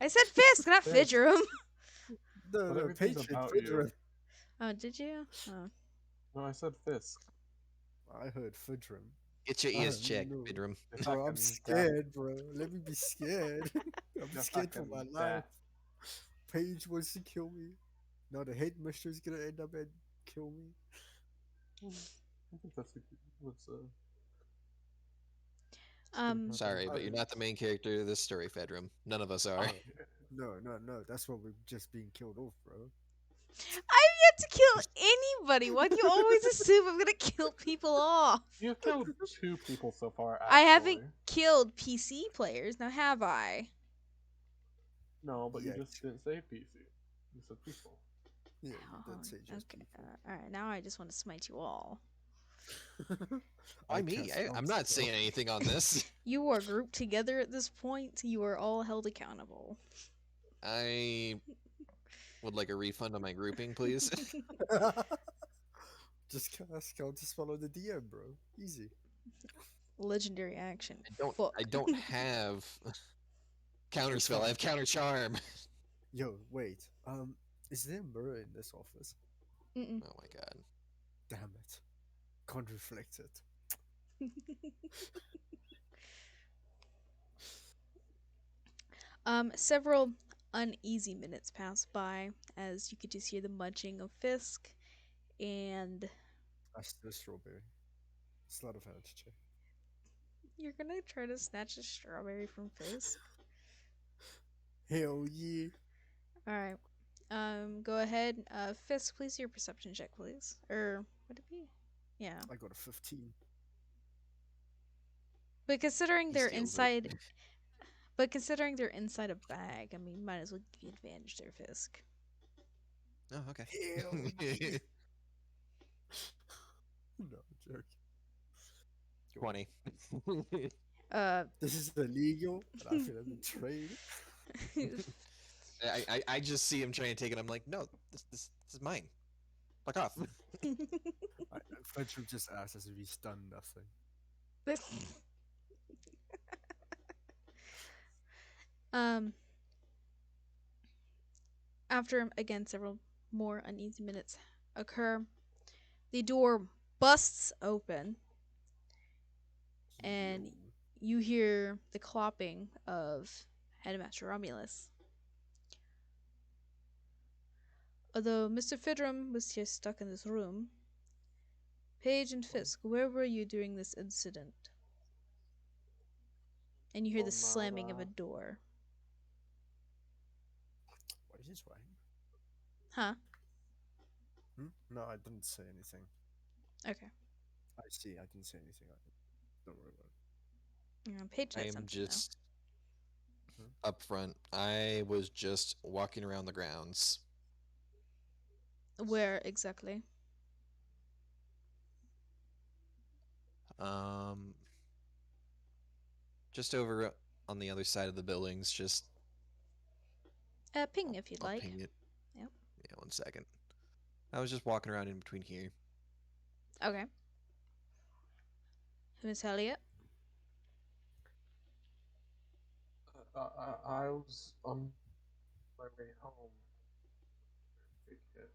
I said Fisk, not Fisk. Fidgerum. No, But no, everything's Patriot. about you. Fidgerum. Oh, did you? Oh. No, I said Fisk. I heard Fidgerum. Get your I ears don't checked, know. Bidrum. If I Bro, I'm can scared, bro. Let me be scared. I'm If I scared for can my grab- life. Paige wants to kill me. Now the headmistress gonna end up and kill me. I think that's what's Sorry, but you're not the main character of this story, Fedrum. None of us are. No, that's why we're just being killed off, bro. I've yet to kill anybody. Why do you always assume I'm gonna kill people off? You've killed 2 people so far. I haven't actually. killed PC players, now have I? No, but Yet. you just didn't say PC. You said people. Yeah, you did say just okay. people. Alright, now I just want to smite you all. Why me? cast I'm not Monster. saying anything on this. You are grouped together at this point. You are all held accountable. I would like a refund on my grouping, please. Just cast counterspell on the DM, bro. Easy. Legendary action. I don't have counterspell. I have counter charm. Yo, wait. Is there a mirror in this office? Mm-mm. Oh my god. Damn it. Can't reflect it. Several uneasy minutes pass by as you could just hear the munching of Fisk, and That's the strawberry. Sleight of hand check. you're gonna try to snatch a strawberry from Fisk. Hell yeah. Alright. Go ahead. Fisk, please do your perception check, please. Or would it be? Yeah. I got a 15. But considering He they're steals it. inside but considering they're inside a bag, I mean might as well give you advantage there, Fisk. Oh, okay. Hell yeah. No, joke. Go on. 20. Uh This is illegal, and I feel betrayed. I just see him trying to take it. I'm like, no, this is mine. Fuck off. Frederick just asked as if he's done nothing. um After again several more uneasy minutes occur, the door busts open Yo. and you hear the clopping of Headmaster Romulus. Although Mr. Fidrum was here stuck in this room, Paige and Fisk, where were you during this incident? And you hear the slamming of a door. What is this way? Huh? No, I didn't say anything. Okay. I see, I didn't say anything. Don't worry about Paige I said am something just Hmm? up front. I was just walking around the grounds. though. Where exactly? Um, just over on the other side of the buildings. Just Ping if you'd I'll like. ping it. Yep. Yeah, 1 second. I was just walking around in between here. Okay. Miss Elliot? I was on my way home. Big hit.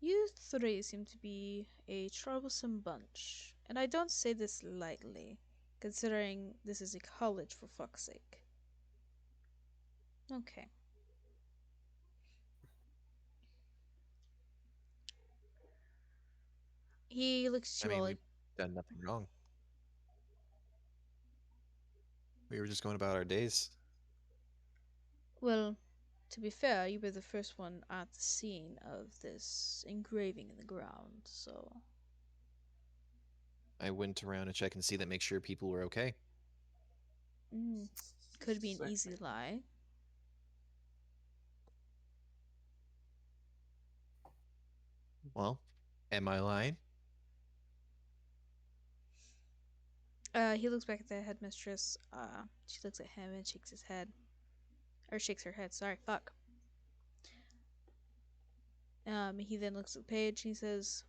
You three seem to be a troublesome bunch, and I don't say this lightly, considering this is a college for fuck's sake. Okay. He looks I at you mean, all we've like, done nothing wrong. We were just going about our days. well, to be fair, you were the first one at the scene of this engraving in the ground, so. I went around to check and see that, make sure people were okay. Could be an Sick. easy lie. Well, am I lying? He looks back at the headmistress. She looks at him and shakes his head. Or shakes her head, sorry, fuck. He then looks at Paige and he says,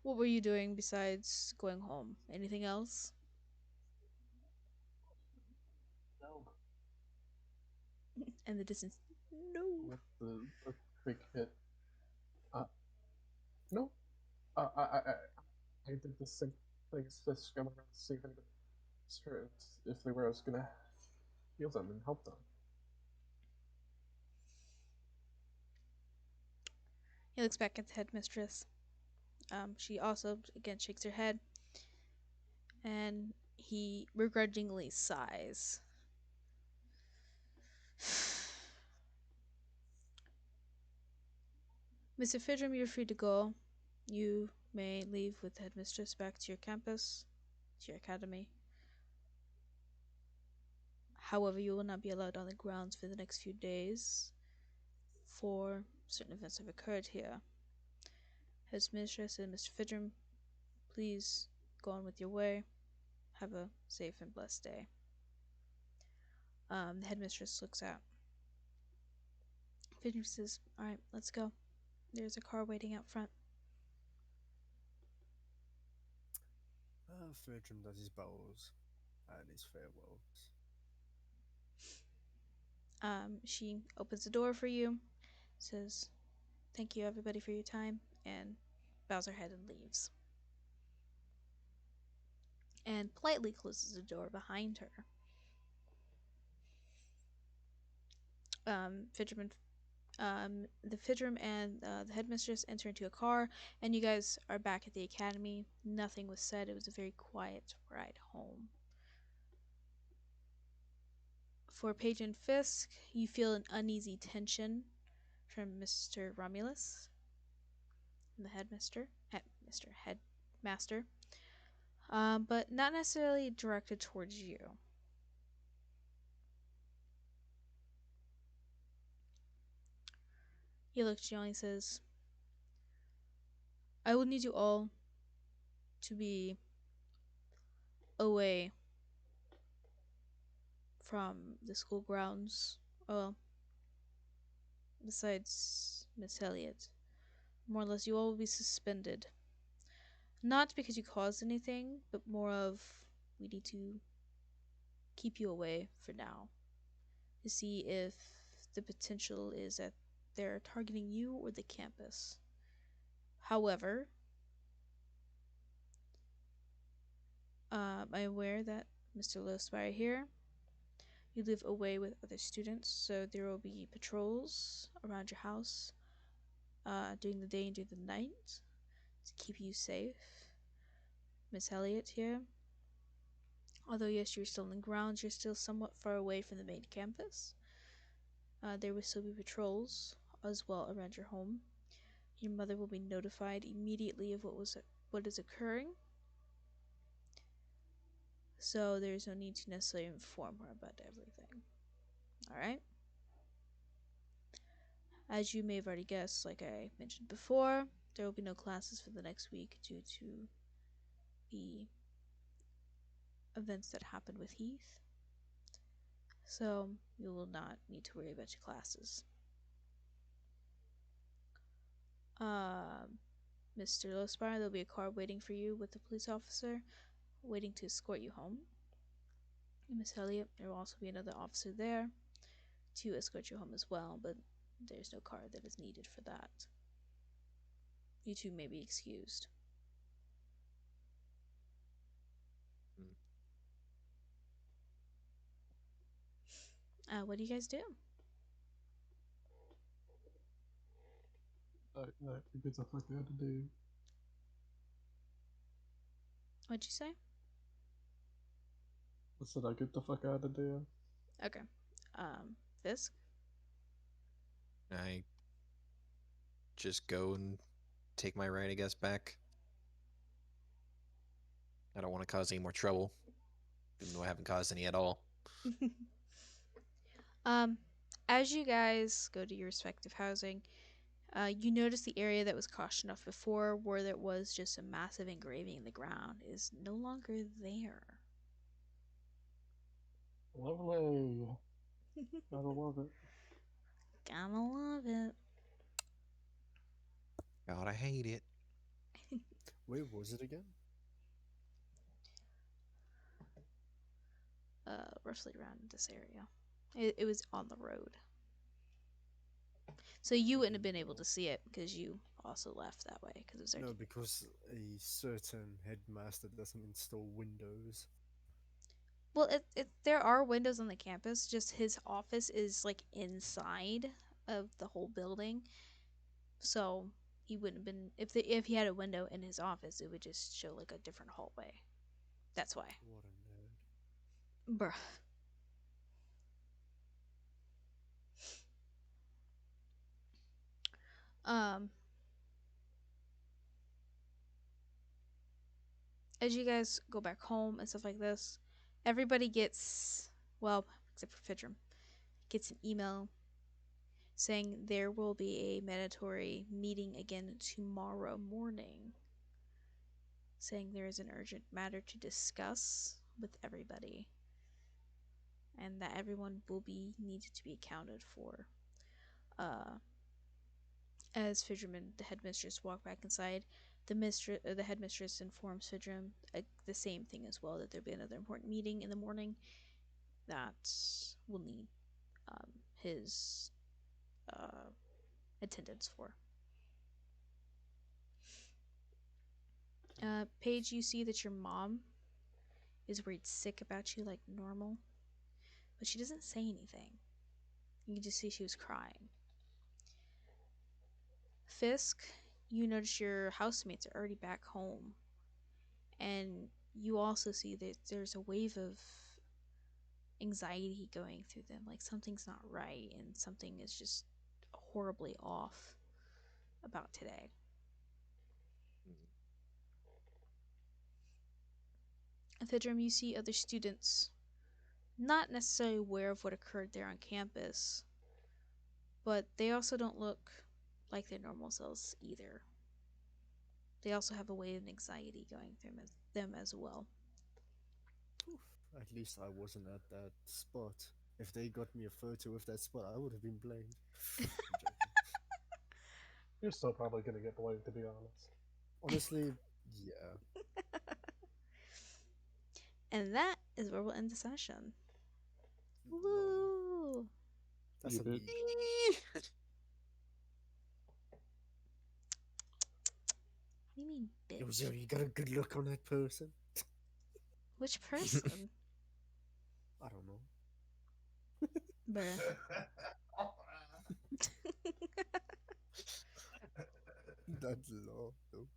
what were you doing besides going home? Anything else? No. And the distance, no. With the big hit. No. I did the same thing as Fisk. I went around to see if anybody was hurt. If they were, I was gonna heal them and help them. He looks back at the headmistress. She also, again, shakes her head. And he begrudgingly sighs. Mr. Fidrum, you're free to go. You may leave with the headmistress back to your campus, to your academy. However, you will not be allowed on the grounds for the next few days, for certain events have occurred here. Headmistress and Mr. Fidrum, please go on with your way. Have a safe and blessed day. The headmistress looks out. Fidrum says, alright, let's go. There's a car waiting out front. Frederick does his bows and his farewells. She opens the door for you, says, thank you everybody for your time, and bows her head and leaves. And politely closes the door behind her. The Fidrum and the headmistress enter into a car, and you guys are back at the academy. Nothing was said. It was a very quiet ride home. For Paige and Fisk, you feel an uneasy tension from Mr. Romulus, the headmaster, but not necessarily directed towards you. He looks at you and he says, I will need you all to be away from the school grounds. Well, besides Miss Elliot. More or less, you all will be suspended. Not because you caused anything, but more of we need to keep you away for now to see if the potential is that they're targeting you or the campus. However, I'm aware that Mr. Lowspire here, you live away with other students, so there will be patrols around your house during the day and during the night to keep you safe. Miss Elliot here, although yes, you're still in the grounds, you're still somewhat far away from the main campus. There will still be patrols as well around your home. Your mother will be notified immediately of what is occurring, so there's no need to necessarily inform her about everything. All right. As you may have already guessed, like I mentioned before, there will be no classes for the next week due to the events that happened with Heath. So you will not need to worry about your classes. Mr. Lowspire, there'll be a car waiting for you with a police officer waiting to escort you home. And Miss Elliot, there will also be another officer there to escort you home as well, but there's no car that is needed for that. You two may be excused. What do you guys do? I get the fuck out of there. What'd you say? I said I get the fuck out of there. Okay. Fisk? I just go and take my right, I guess, back. I don't want to cause any more trouble, even though I haven't caused any at all. As you guys go to your respective housing, you notice the area that was cautioned off before, where there was just a massive engraving in the ground, is no longer there. Lovely. Gotta love it. Gotta love it. God, I hate it. Where was it again? Roughly around this area. It was on the road. So you wouldn't have been able to see it because you also left that way because it was already... No, because a certain headmaster doesn't install windows. Well, there are windows on the campus. Just his office is like inside of the whole building, so he wouldn't have been if he had a window in his office, it would just show like a different hallway. That's why. What a nerd. Bruh. As you guys go back home and stuff like this, everybody gets, well, except for Fidram, gets an email saying there will be a mandatory meeting again tomorrow morning, saying there is an urgent matter to discuss with everybody and that everyone will be needed to be accounted for. As Fidram and the headmistress walk back inside, the headmistress informs Fidram the same thing as well, that there'll be another important meeting in the morning that will need his attendance for. Paige, you see that your mom is worried sick about you like normal, but she doesn't say anything. You can just see she was crying. Fisk, you notice your housemates are already back home, and you also see that there's a wave of anxiety going through them, like something's not right and something is just horribly off about today. And Thidrum, you see other students not necessarily aware of what occurred there on campus, but they also don't look like their normal selves either. They also have a wave of anxiety going through them as well. Oof, at least I wasn't at that spot. If they got me a photo of that spot, I would have been blamed. I'm joking. You're still probably gonna get blamed, to be honest. Honestly, yeah. And that is where we'll end the session. Lol. Woo! That's You a bitch. lead. What do you mean, Yo, bitch? you got a good look on that person. Which person? I don't know. Bruh. That's law, though.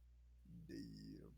Damn.